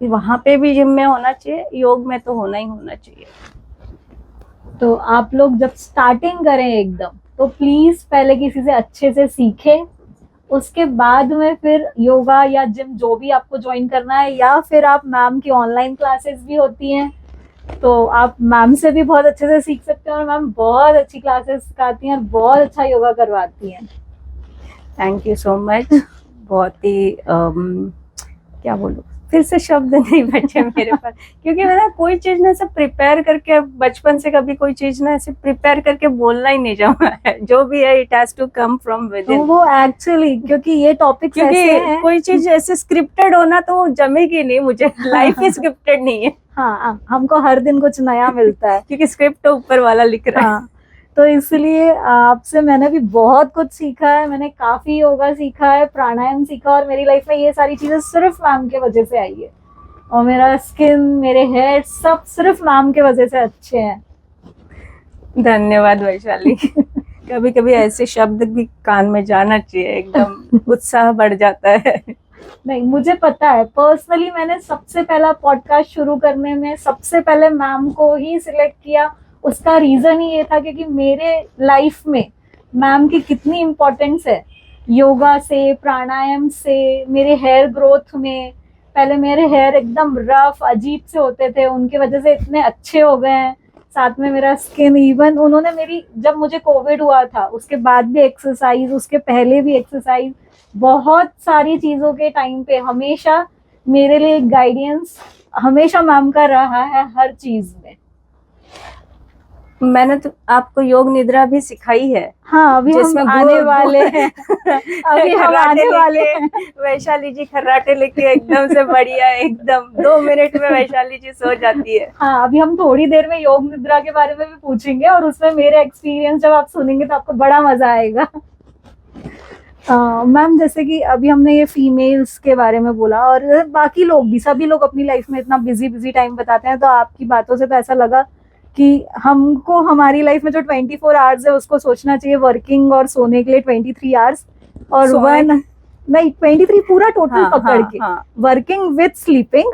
वहां पे भी जिम में होना चाहिए, योग में तो होना ही होना चाहिए। तो आप लोग जब स्टार्टिंग करें एकदम, तो प्लीज पहले किसी से अच्छे से सीखें, उसके बाद में फिर योगा या जिम जो भी आपको ज्वाइन करना है, या फिर आप मैम की ऑनलाइन क्लासेस भी होती हैं, तो आप मैम से भी बहुत अच्छे से सीख सकते हैं। और मैम बहुत अच्छी क्लासेस सिखाती हैं और बहुत अच्छा योगा करवाती हैं। Thank you so much. बहुत ही क्या बोलूं, फिर से शब्द नहीं बचे मेरे पास। क्योंकि मैं ना कोई चीज ना ऐसे प्रिपेयर करके, बचपन से कभी कोई चीज ना ऐसे प्रिपेयर करके बोलना ही नहीं जमा है। जो भी है it has to come from within. वो एक्चुअली क्योंकि ये टॉपिक्स ऐसे हैं, कोई चीज ऐसे स्क्रिप्टेड होना तो वो जमेगी नहीं मुझे। लाइफ ही स्क्रिप्टेड नहीं है। हाँ, हमको हर दिन कुछ नया मिलता है। क्योंकि स्क्रिप्ट तो ऊपर वाला लिख रहा है। हाँ, तो इसलिए आपसे मैंने भी बहुत कुछ सीखा है। मैंने काफी योगा सीखा है, प्राणायाम सीखा, और मेरी लाइफ में ये सारी चीजें सिर्फ मैम के वजह से आई है। और मेरा स्किन, मेरे हेयर सब सिर्फ मैम के वजह से अच्छे हैं। धन्यवाद वैशाली। कभी कभी ऐसे शब्द भी कान में जाना चाहिए, एकदम उत्साह बढ़ जाता है। नहीं, मुझे पता है पर्सनली, मैंने सबसे पहला पॉडकास्ट शुरू करने में सबसे पहले मैम को ही सिलेक्ट किया। उसका रीजन ही ये था क्योंकि मेरे लाइफ में मैम की कितनी इम्पोर्टेंस है, योगा से, प्राणायाम से, मेरे हेयर ग्रोथ में। पहले मेरे हेयर एकदम रफ अजीब से होते थे, उनकी वजह से इतने अच्छे हो गए हैं। साथ में मेरा स्किन, इवन उन्होंने मेरी, जब मुझे कोविड हुआ था उसके बाद भी एक्सरसाइज, उसके पहले भी एक्सरसाइज, बहुत सारी चीजों के टाइम पे हमेशा मेरे लिए गाइडेंस हमेशा मैम का रहा है हर चीज में। मैंने तो आपको योग निद्रा भी सिखाई है। हाँ, अभी हम आने वाले हैं। अभी हम आने वाले हैं। वैशाली जी खर्राटे लेके एकदम से बढ़िया, एकदम 2 मिनट में वैशाली जी सो जाती है। हाँ, अभी हम थोड़ी देर में योग निद्रा के बारे में भी पूछेंगे, और उसमें मेरे एक्सपीरियंस जब आप सुनेंगे तो आपको बड़ा मजा आएगा। मैम, जैसे कि अभी हमने ये फीमेल्स के बारे में बोला, और बाकी लोग भी, सभी लोग अपनी लाइफ में इतना बिजी टाइम बताते हैं, तो आपकी बातों से तो ऐसा लगा कि हमको हमारी लाइफ में जो 24 आवर्स है उसको सोचना चाहिए वर्किंग और सोने के लिए 23 आवर्स, और 23 पूरा टोटल हाँ, पकड़ के वर्किंग विद स्लीपिंग,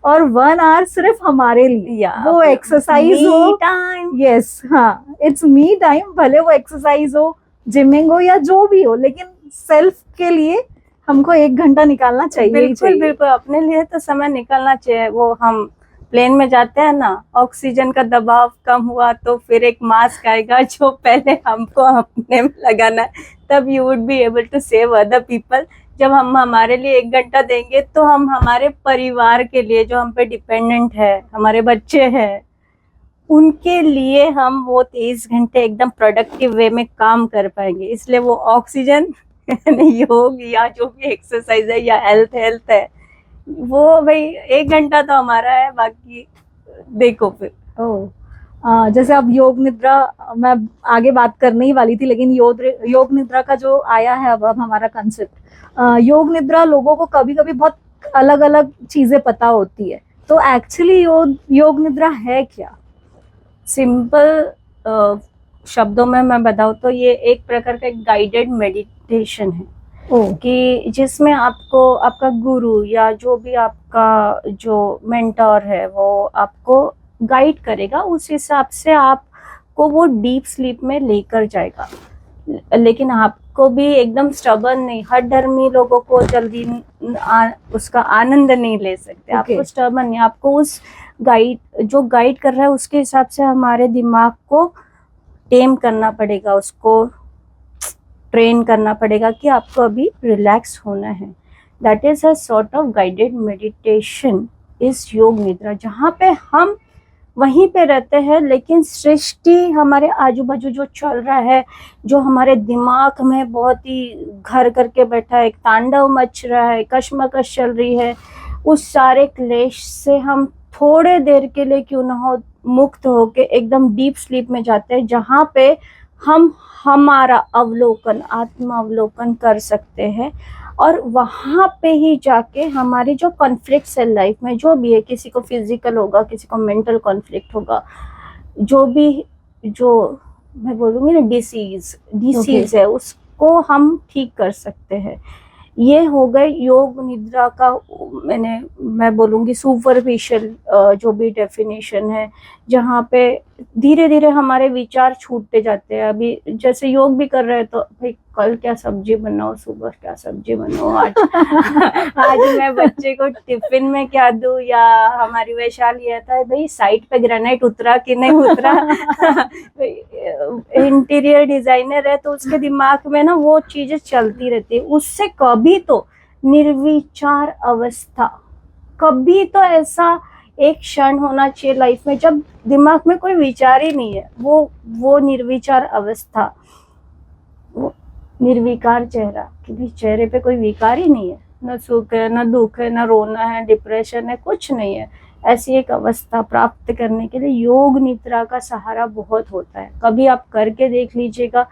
और 1 आवर सिर्फ हमारे लिए, वो एक्सरसाइज हो टाइम। यस, हाँ, इट्स मी टाइम। भले वो एक्सरसाइज हो, जिमिंग हो, या जो भी हो, लेकिन सेल्फ के लिए हमको 1 घंटा निकालना चाहिए। बिल्कुल बिल्कुल, अपने लिए तो समय निकालना चाहिए। वो हम प्लेन में जाते हैं ना, ऑक्सीजन का दबाव कम हुआ तो फिर एक मास्क आएगा जो पहले हमको अपने में लगाना है, तब you would be able to save other people. जब हम हमारे लिए 1 घंटा देंगे तो हम हमारे परिवार के लिए, जो हम पे डिपेंडेंट है, हमारे बच्चे हैं, उनके लिए हम वो 23 घंटे एकदम प्रोडक्टिव वे में काम कर पाएंगे। इसलिए वो ऑक्सीजन योग या जो भी एक्सरसाइज है या हेल्थ है, वो भाई 1 घंटा तो हमारा है, बाकी देखो फिर। जैसे अब योग निद्रा, मैं आगे बात करने ही वाली थी, लेकिन योग निद्रा का जो आया है अब हमारा कंसेप्ट, योग निद्रा लोगों को कभी कभी बहुत अलग अलग चीजें पता होती है, तो एक्चुअली योग निद्रा है क्या? सिंपल शब्दों में मैं बताऊँ तो ये एक प्रकार का गाइडेड मेडिटेशन है कि जिसमें आपको आपका गुरु या जो भी आपका जो मेंटोर है वो आपको गाइड करेगा, उस हिसाब से आपको वो डीप स्लीप में लेकर जाएगा। लेकिन आपको आपको भी एकदम स्टबर्न नहीं, हठधर्मी लोगों को जल्दी उसका आनंद नहीं ले सकते। आपको स्टबर्न नहीं, आपको उस जो गाइड कर रहा है उसके हिसाब से हमारे दिमाग को टेम करना पड़ेगा, उसको ट्रेन करना पड़ेगा कि आपको अभी रिलैक्स होना है। That is a sort of guided meditation is योग निद्रा, जहाँ पे हम वहीं पे रहते हैं, लेकिन सृष्टि हमारे आजू बाजू जो चल रहा है, जो हमारे दिमाग में बहुत ही घर करके बैठा है, एक तांडव मच रहा है, कशमकश चल रही है, उस सारे क्लेश से हम थोड़े देर के लिए क्यों ना हो मुक्त होके एकदम डीप स्लीप में जाते हैं, जहाँ पे हम हमारा अवलोकन, आत्मा अवलोकन कर सकते हैं। और वहाँ पे ही जाके हमारे जो कॉन्फ्लिक्ट्स है लाइफ में, जो भी है, किसी को फिजिकल होगा, किसी को मेंटल कॉन्फ्लिक्ट होगा, जो भी, जो मैं बोलूँगी ना डिसीज है, उसको हम ठीक कर सकते हैं। ये हो गए योग निद्रा का, मैं बोलूँगी सुपरफिशियल जो भी डेफिनेशन है, जहाँ पे धीरे धीरे हमारे विचार छूटते जाते हैं। अभी जैसे योग भी कर रहे हैं तो भाई कल क्या सब्जी बनाओ, सुबह क्या सब्जी बनाओ, आज मैं बच्चे को टिफिन में क्या दूं, या हमारी वैशाली आता है भाई साइट पे ग्रेनाइट उतरा कि नहीं उतरा। इंटीरियर डिजाइनर है तो उसके दिमाग में ना वो चीजें चलती रहती है। उससे कभी तो निर्विचार अवस्था, कभी तो ऐसा एक क्षण होना चाहिए लाइफ में जब दिमाग में कोई विचार ही नहीं है, वो निर्विचार अवस्था, वो निर्विकार चेहरा, क्योंकि चेहरे पे कोई विकार ही नहीं है, न सुख है, न दुख है, न रोना है, डिप्रेशन है, कुछ नहीं है। ऐसी एक अवस्था प्राप्त करने के लिए योग निद्रा का सहारा बहुत होता है। कभी आप करके देख लीजिएगा।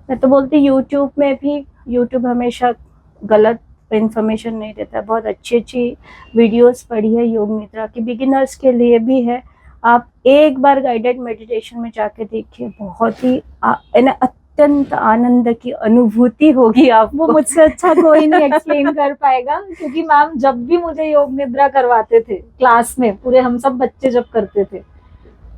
मैं तो बोलती यूट्यूब में भी, यूट्यूब हमेशा गलत इन्फॉर्मेशन नहीं देता है, बहुत अच्छी अच्छी वीडियोस पड़ी है योग निद्रा की, बिगिनर्स के लिए भी है। आप एक बार गाइडेड मेडिटेशन में जाके देखिए, बहुत ही अत्यंत आनंद की अनुभूति होगी आपको। वो मुझसे अच्छा कोई नहीं एक्सप्लेन कर पाएगा, क्योंकि मैम जब भी मुझे योग निद्रा करवाते थे क्लास में, पूरे हम सब बच्चे जब करते थे,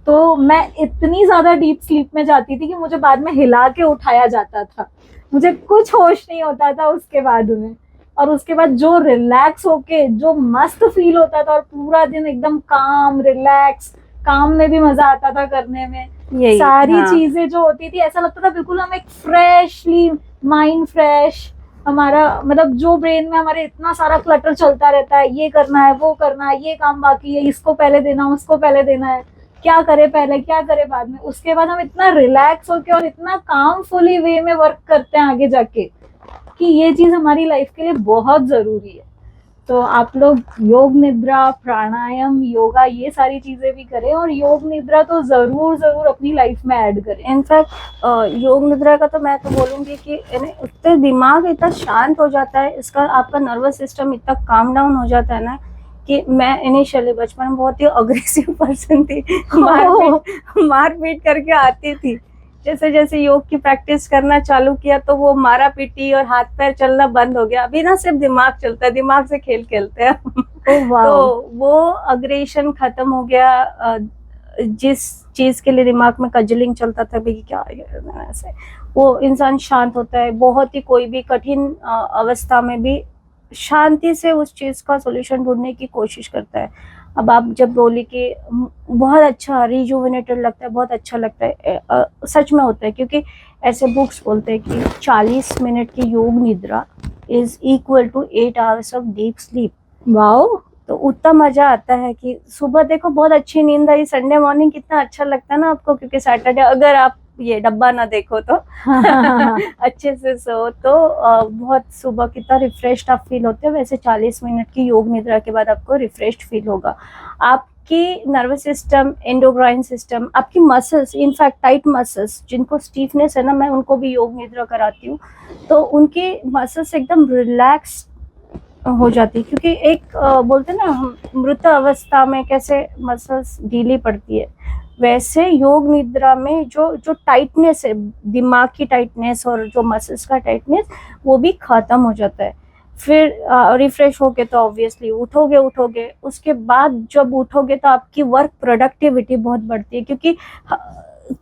तो मैं इतनी ज्यादा डीप स्लीप में जाती थी कि मुझे बाद में हिला के उठाया जाता था, मुझे कुछ होश नहीं होता था उसके बाद में। और उसके बाद जो रिलैक्स होके जो मस्त फील होता था, और पूरा दिन एकदम काम रिलैक्स, काम में भी मजा आता था करने में, सारी चीजें जो होती थी, ऐसा लगता था बिल्कुल हम एक फ्रेशली माइंड फ्रेश, हमारा मतलब जो ब्रेन में हमारे इतना सारा क्लटर चलता रहता है, ये करना है, वो करना है, ये काम बाकी है, इसको पहले देना, उसको पहले देना है, क्या करे पहले, क्या करे बाद में, उसके बाद हम इतना रिलैक्स होके और इतना कामफुली वे में वर्क करते हैं आगे जाके, कि ये चीज हमारी लाइफ के लिए बहुत जरूरी है। तो आप लोग योग निद्रा, प्राणायाम, योगा, ये सारी चीजें भी करें, और योग निद्रा तो जरूर जरूर अपनी लाइफ में ऐड करें। इनफैक्ट योग निद्रा का तो मैं तो बोलूंगी कि उससे दिमाग इतना शांत हो जाता है, इसका आपका नर्वस सिस्टम इतना काम डाउन हो जाता है ना, कि मैं इनिशियली बचपन में बहुत ही अग्रेसिव पर्सन थी, मारपीट करके आती थी। जैसे जैसे योग की प्रैक्टिस करना चालू किया तो वो मारा पीटी और हाथ पैर चलना बंद हो गया। अभी ना सिर्फ दिमाग चलता है, दिमाग से खेल खेलते हैं। तो वो अग्रेशन खत्म हो गया। जिस चीज के लिए दिमाग में कजलिंग चलता था भी क्या ऐसे, वो इंसान शांत होता है। बहुत ही कोई भी कठिन अवस्था में भी शांति से उस चीज का सॉल्यूशन ढूंढने की कोशिश करता है। अब आप जब बोली कि बहुत अच्छा रिजुविनेटेड लगता है, बहुत अच्छा लगता है, सच में होता है, क्योंकि ऐसे बुक्स बोलते हैं कि 40 मिनट की yoga nidra is equal to 8 hours of deep sleep. Wow! तो उतना मजा आता है कि सुबह देखो बहुत अच्छी नींद आई, संडे मॉर्निंग कितना अच्छा लगता है ना आपको, क्योंकि सैटरडे अगर आप ये डब्बा ना देखो तो अच्छे से सो तो बहुत सुबह कितना रिफ्रेश्ड आप फील होते हो। वैसे 40 मिनट की योग निद्रा के बाद आपको रिफ्रेश्ड फील होगा। आपकी नर्वस सिस्टम, एंडोक्राइन सिस्टम, आपकी मसल्स, इनफैक्ट टाइट मसल्स जिनको स्टीफनेस है ना, मैं उनको भी योग निद्रा कराती हूँ, तो उनकी मसल्स एकदम रिलैक्स हो जाती है। क्योंकि एक बोलते हैं ना मृत अवस्था में कैसे मसल्स ढीली पड़ती है, वैसे योग निद्रा में जो टाइटनेस है, दिमाग की टाइटनेस और जो मसल्स का टाइटनेस, वो भी खत्म हो जाता है। फिर रिफ्रेश होके तो ऑब्वियसली उठोगे। उसके बाद जब उठोगे तो आपकी वर्क प्रोडक्टिविटी बहुत बढ़ती है, क्योंकि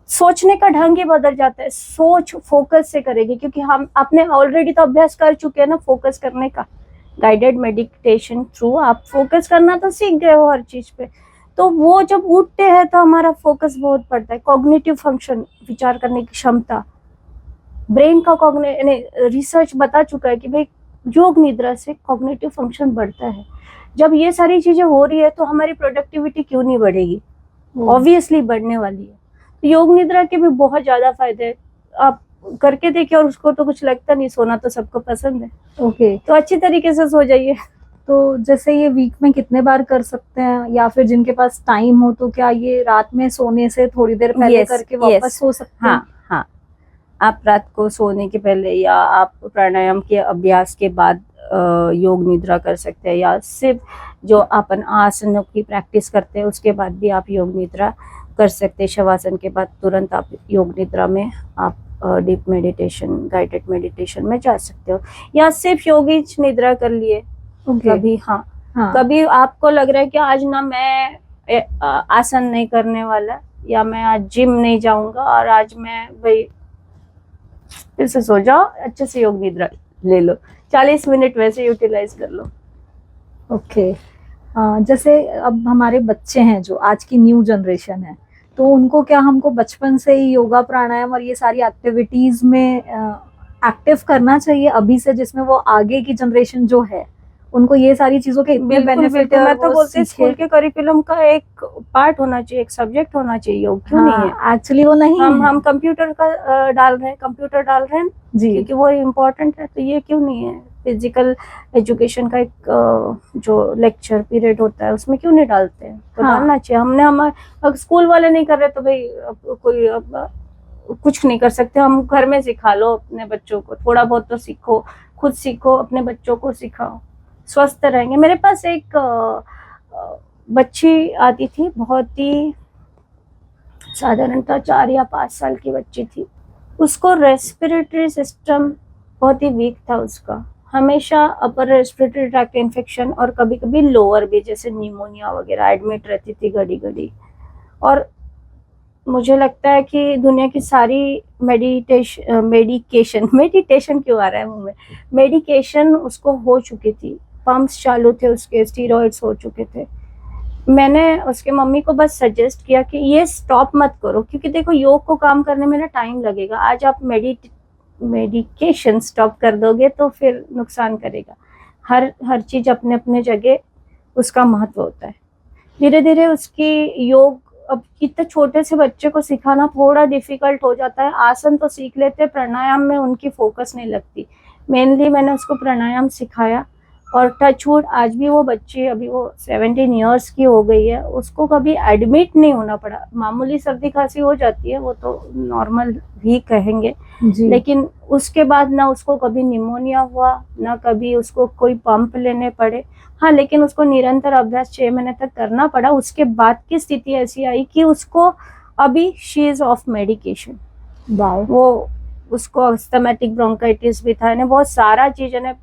सोचने का ढंग ही बदल जाता है। सोच फोकस से करेगी, क्योंकि हम अपने ऑलरेडी तो अभ्यास कर चुके हैं ना फोकस करने का। गाइडेड मेडिटेशन थ्रू आप फोकस करना तो सीख गए हो हर चीज पे। तो वो जब उठते हैं तो हमारा फोकस बहुत बढ़ता है। कॉग्निटिव फंक्शन, विचार करने की क्षमता, ब्रेन का रिसर्च बता चुका है कि भाई योग निद्रा से कॉग्निटिव फंक्शन बढ़ता है। जब ये सारी चीजें हो रही है तो हमारी प्रोडक्टिविटी क्यों नहीं बढ़ेगी? ऑब्वियसली बढ़ने वाली है। तो योग निद्रा के भी बहुत ज्यादा फायदे हैं। आप करके देखिए, और उसको तो कुछ लगता नहीं, सोना तो सबको पसंद है। ओके, तो अच्छी तरीके से सो जाइए। तो जैसे ये वीक में कितने बार कर सकते हैं, या फिर जिनके पास टाइम हो तो क्या ये रात में सोने से थोड़ी देर पहले Yes, करके वापस yes. सो सकते हैं? हाँ हाँ, आप रात को सोने के पहले या आप प्राणायाम के अभ्यास के बाद योग निद्रा कर सकते हैं, या सिर्फ जो अपन आसनों की प्रैक्टिस करते हैं उसके बाद भी आप योग निद्रा कर सकते हैं। शवासन के बाद तुरंत आप योग निद्रा में आप डीप मेडिटेशन, गाइडेड मेडिटेशन में जा सकते हो, या सिर्फ योगी निद्रा कर लिए कभी। हाँ, कभी आपको लग रहा है कि आज ना मैं आसन नहीं करने वाला, या मैं आज जिम नहीं जाऊंगा और आज मैं भाई, फिर से सो जाओ, अच्छे से योग निद्रा ले लो, 40 मिनट वैसे यूटिलाइज कर लो। ओके, जैसे अब हमारे बच्चे हैं जो आज की न्यू जनरेशन है, तो उनको क्या हमको बचपन से ही योगा प्राणायाम और ये सारी एक्टिविटीज में एक्टिव करना चाहिए अभी से, जिसमें वो आगे की जनरेशन जो है उनको ये सारी चीजों के इतने बेनिफिट है? मैं तो बोलती हूँ स्कूल के करिकुलम का एक पार्ट होना चाहिए, एक सब्जेक्ट होना चाहिए योग। क्यों नहीं है? एक्चुअली वो नहीं हम कंप्यूटर का डाल रहे हैं, कंप्यूटर डाल रहे हैं जी, क्योंकि वो इम्पोर्टेंट है, तो ये क्यों नहीं है? फिजिकल एजुकेशन का एक जो लेक्चर पीरियड होता है उसमें क्यों नहीं डालते हैं? तो डालना चाहिए। हमने हमारे स्कूल वाले नहीं कर रहे तो भाई कोई कुछ नहीं कर सकते। हम घर में सिखा लो अपने बच्चों को, थोड़ा बहुत तो सीखो, खुद सीखो, अपने बच्चों को सिखाओ, स्वस्थ रहेंगे। मेरे पास एक बच्ची आती थी, बहुत ही साधारणतः 4 या 5 साल की बच्ची थी। उसको रेस्पिरेटरी सिस्टम बहुत ही वीक था उसका, हमेशा अपर रेस्पिरेटरी ट्रैक्ट इन्फेक्शन और कभी कभी लोअर भी, जैसे निमोनिया वगैरह, एडमिट रहती थी घड़ी घड़ी। और मुझे लगता है कि दुनिया की सारी मेडिटेशन क्यों आ रहा है मुंह में, मेडिकेशन उसको हो चुकी थी, पंप्स चालू थे उसके, स्टीरॉइड्स हो चुके थे। मैंने उसके मम्मी को बस सजेस्ट किया कि ये स्टॉप मत करो, क्योंकि देखो योग को काम करने में ना टाइम लगेगा। आज आप मेडिकेशन स्टॉप कर दोगे तो फिर नुकसान करेगा। हर चीज अपने अपने जगह उसका महत्व होता है। धीरे धीरे उसकी योग, अब इतने छोटे से बच्चे को सिखाना थोड़ा डिफिकल्ट हो जाता है। आसन तो सीख लेते, प्राणायाम में उनकी फोकस नहीं लगती। मेनली मैंने उसको प्राणायाम सिखाया, और टचवुड आज भी वो बच्ची, अभी वो 17 इयर्स की हो गई है, उसको कभी एडमिट नहीं होना पड़ा। मामूली सर्दी खांसी हो जाती है, वो तो नॉर्मल ही कहेंगे जी। लेकिन उसके बाद ना उसको कभी निमोनिया हुआ, ना कभी उसको कोई पंप लेने पड़े। हाँ, लेकिन उसको निरंतर अभ्यास 6 महीने तक करना पड़ा। उसके बाद की स्थिति ऐसी आई कि उसको अभी शी इज ऑफ मेडिकेशन। वो उसको अस्थमैटिक ब्रोंकाइटिस भी था, बहुत सारा चीज है।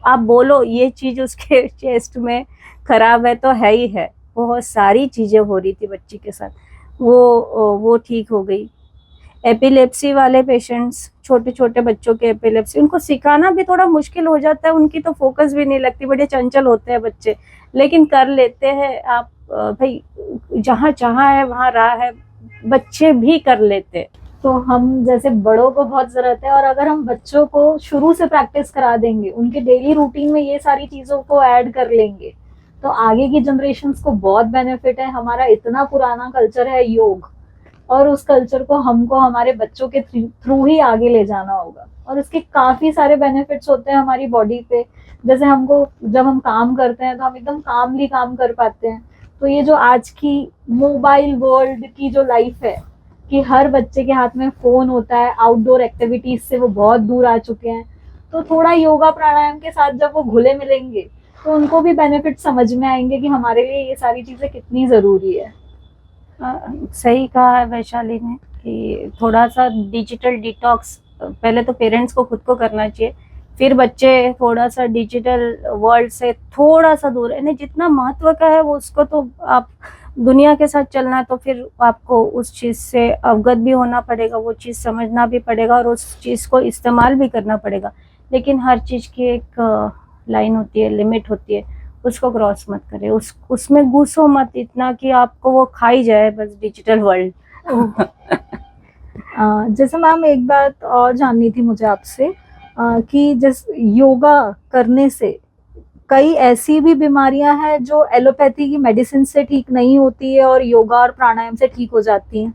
आप बोलो ये चीज उसके चेस्ट में खराब है तो है ही है, बहुत सारी चीजें हो रही थी बच्ची के साथ, वो ठीक हो गई। एपिलेप्सी वाले पेशेंट्स, छोटे छोटे बच्चों के एपिलेप्सी, उनको सिखाना भी थोड़ा मुश्किल हो जाता है, उनकी तो फोकस भी नहीं लगती, बड़े चंचल होते हैं बच्चे, लेकिन कर लेते हैं। आप भाई जहाँ चाहा है वहाँ राह है, बच्चे भी कर लेते हैं। तो हम जैसे बड़ों को बहुत जरूरत है, और अगर हम बच्चों को शुरू से प्रैक्टिस करा देंगे, उनके डेली रूटीन में ये सारी चीजों को ऐड कर लेंगे, तो आगे की जनरेशन्स को बहुत बेनिफिट है। हमारा इतना पुराना कल्चर है योग, और उस कल्चर को हमको हमारे बच्चों के थ्रू ही आगे ले जाना होगा, और इसके काफी सारे बेनिफिट्स होते हैं हमारी बॉडी पे। जैसे हमको, जब हम काम करते हैं तो हम एकदम कामली काम कर पाते हैं। तो ये जो आज की मोबाइल वर्ल्ड की जो लाइफ है, कि हर बच्चे के हाथ में फोन होता है, आउटडोर एक्टिविटीज से वो बहुत दूर आ चुके हैं, तो थोड़ा योगा प्राणायाम के साथ जब वो घुले मिलेंगे तो उनको भी बेनिफिट समझ में आएंगे कि हमारे लिए ये सारी चीजें कितनी जरूरी है। सही कहा है वैशाली ने कि थोड़ा सा डिजिटल डिटॉक्स पहले तो पेरेंट्स को खुद को करना चाहिए, फिर बच्चे थोड़ा सा डिजिटल वर्ल्ड से थोड़ा सा दूर है। जितना महत्व का है वो उसको तो आप दुनिया के साथ चलना है तो फिर आपको उस चीज़ से अवगत भी होना पड़ेगा, वो चीज़ समझना भी पड़ेगा और उस चीज़ को इस्तेमाल भी करना पड़ेगा। लेकिन हर चीज़ की एक लाइन होती है, लिमिट होती है, उसको क्रॉस मत करें, उसमें घुसो मत इतना कि आपको वो खाई जाए बस डिजिटल वर्ल्ड। जैसे मैम एक बात और जाननी थी मुझे आपसे कि जिस योगा करने से कई ऐसी भी बीमारियां हैं जो एलोपैथी की मेडिसिन से ठीक नहीं होती है और योगा और प्राणायाम से ठीक हो जाती हैं।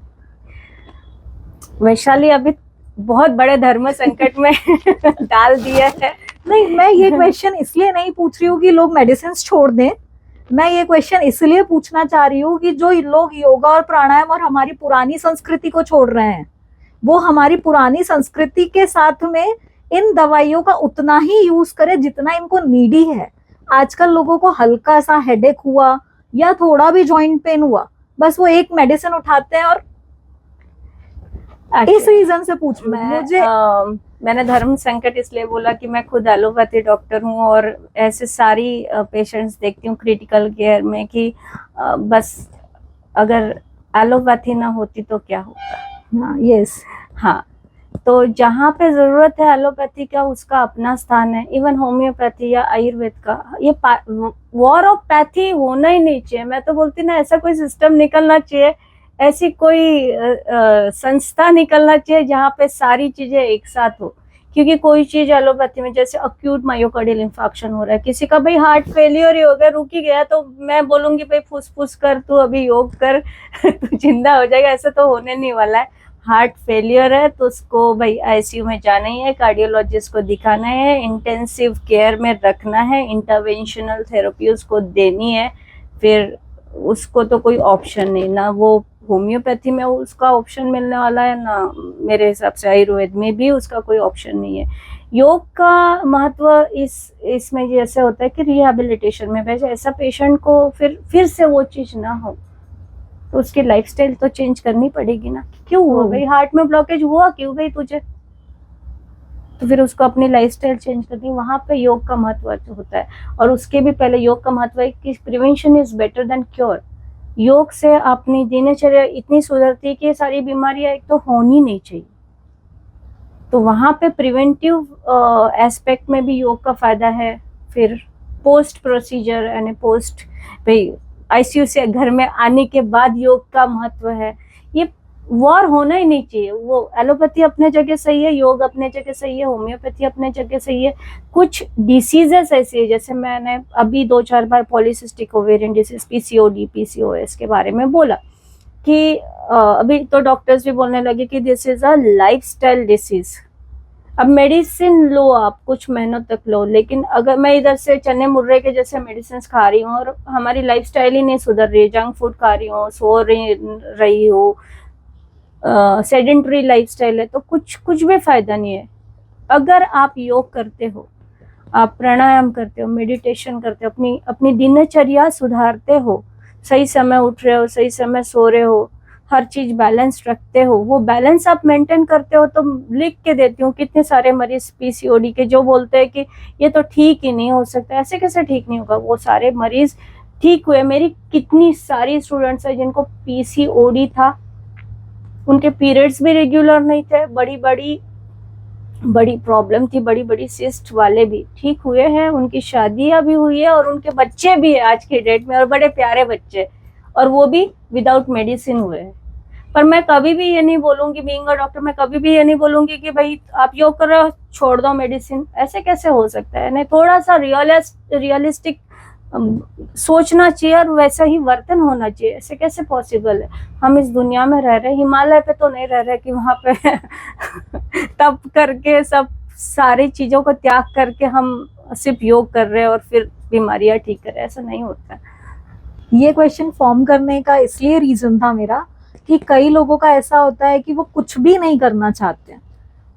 वैशाली अभी बहुत बड़े धर्म संकट में डाल दिया है। नहीं, मैं ये क्वेश्चन इसलिए नहीं पूछ रही हूँ कि लोग मेडिसिन छोड़ दें, मैं ये क्वेश्चन इसलिए पूछना चाह रही हूँ कि जो लोग योगा और प्राणायाम और हमारी पुरानी संस्कृति को छोड़ रहे हैं, वो हमारी पुरानी संस्कृति के साथ में इन दवाइयों का उतना ही यूज करें जितना इनको नीडी है। आजकल लोगों को हल्का सा हेडेक हुआ या थोड़ा भी जॉइंट पेन हुआ, बस वो एक मेडिसिन उठाते हैं। और इस रीजन से पूछ रही हूँ मुझे। मैंने धर्म संकट इसलिए बोला कि मैं खुद एलोपैथी डॉक्टर हूँ और ऐसे सारी पेशेंट्स देखती हूँ क्रिटिकल केयर में कि बस अगर एलोपैथी ना होती तो क्या होता। यस, हाँ, तो जहाँ पे जरूरत है एलोपैथी का उसका अपना स्थान है। इवन होम्योपैथी या आयुर्वेद का ये वॉर ऑफ पैथी होना ही नहीं चाहिए। मैं तो बोलती ना, ऐसा कोई सिस्टम निकलना चाहिए, ऐसी कोई संस्था निकलना चाहिए जहाँ पे सारी चीजें एक साथ हो। क्योंकि कोई चीज एलोपैथी में, जैसे अक्यूट मायोकार्डियल इंफार्क्शन हो रहा है, किसी का भाई हार्ट फेलियर ही हो गया, रुक ही गया, तो मैं बोलूंगी भाई फुसफुस कर, तू अभी योग कर तू जिंदा हो जाएगा, ऐसा तो होने नहीं वाला है। हार्ट फेलियर है तो उसको भाई आईसीयू में जाना ही है, कार्डियोलॉजिस्ट को दिखाना है, इंटेंसिव केयर में रखना है, इंटरवेंशनल थेरेपी उसको देनी है। फिर उसको तो कोई ऑप्शन नहीं, ना वो होम्योपैथी में उसका ऑप्शन मिलने वाला है, ना मेरे हिसाब से आयुर्वेद में भी उसका कोई ऑप्शन नहीं है। योग का महत्व इसमें जैसे होता है कि रिहेबिलिटेशन में, वैसे ऐसा पेशेंट को फिर से वो चीज ना हो तो उसकी लाइफस्टाइल तो चेंज करनी पड़ेगी ना। क्यों हुआ भाई हार्ट में ब्लॉकेज, हुआ क्यों भाई तुझे, तो फिर उसको अपनी लाइफस्टाइल चेंज करनी। वहां पे योग का महत्व होता है। और उसके भी पहले योग का महत्व है कि prevention is better than cure. योग से अपनी दिनचर्या इतनी सुधरती है कि ये सारी बीमारियां एक तो होनी नहीं चाहिए। तो वहां पे प्रिवेंटिव एस्पेक्ट में भी योग का फायदा है। फिर पोस्ट प्रोसीजर यानी पोस्ट भाई आईसीयू से घर में आने के बाद योग का महत्व है। ये वॉर होना ही नहीं चाहिए। वो एलोपैथी अपने जगह सही है, योग अपने जगह सही है, होम्योपैथी अपने जगह सही है। कुछ डिसीजेस ऐसे है, जैसे मैंने अभी 2-4 बार polycystic ovarian disease PCOD PCOS के बारे में बोला कि अभी तो डॉक्टर्स भी बोलने लगे कि this is a lifestyle disease. अब मेडिसिन लो आप कुछ महीनों तक लो, लेकिन अगर मैं इधर से चने मुर्रे के जैसे मेडिसिन खा रही हूँ और हमारी लाइफस्टाइल ही नहीं सुधर रही, जंक फूड खा रही हूँ, सो रही हूँ, सेडेंटरी लाइफस्टाइल है, तो कुछ भी फायदा नहीं है। अगर आप योग करते हो, आप प्राणायाम करते हो, मेडिटेशन करते हो, अपनी दिनचर्या सुधारते हो, सही समय उठ रहे हो, सही समय सो रहे हो, हर चीज बैलेंस रखते हो, वो बैलेंस आप मेंटेन करते हो, तो लिख के देती हूँ कितने सारे मरीज पीसीओडी के जो बोलते हैं कि ये तो ठीक ही नहीं हो सकता। ऐसे कैसे ठीक नहीं होगा, वो सारे मरीज ठीक हुए। मेरी कितनी सारी स्टूडेंट्स है जिनको पीसीओडी था, उनके पीरियड्स भी रेगुलर नहीं थे, बड़ी प्रॉब्लम थी, बड़ी सिस्ट वाले भी ठीक हुए हैं, उनकी शादियां भी हुई है और उनके बच्चे भी है आज के डेट में, और बड़े प्यारे बच्चे, और वो भी विदाउट मेडिसिन हुए हैं। पर मैं कभी भी ये नहीं बोलूंगी, बीइंग अ डॉक्टर, मैं कभी भी ये नहीं बोलूंगी कि भाई आप योग कर रहे हो छोड़ दो मेडिसिन। ऐसे कैसे हो सकता है? नहीं, थोड़ा सा रियलिस्टिक सोचना चाहिए और वैसा ही वर्तन होना चाहिए। ऐसे कैसे पॉसिबल है? हम इस दुनिया में रह रहे, हिमालय पे तो नहीं रह रहे कि वहां पे तप करके सब सारी चीजों को त्याग करके हम सिर्फ योग कर रहे हैं और फिर बीमारियां ठीक कर रहे हैं। ऐसा नहीं होता है। ये क्वेश्चन फॉर्म करने का इसलिए रीजन था मेरा कि कई लोगों का ऐसा होता है कि वो कुछ भी नहीं करना चाहते हैं,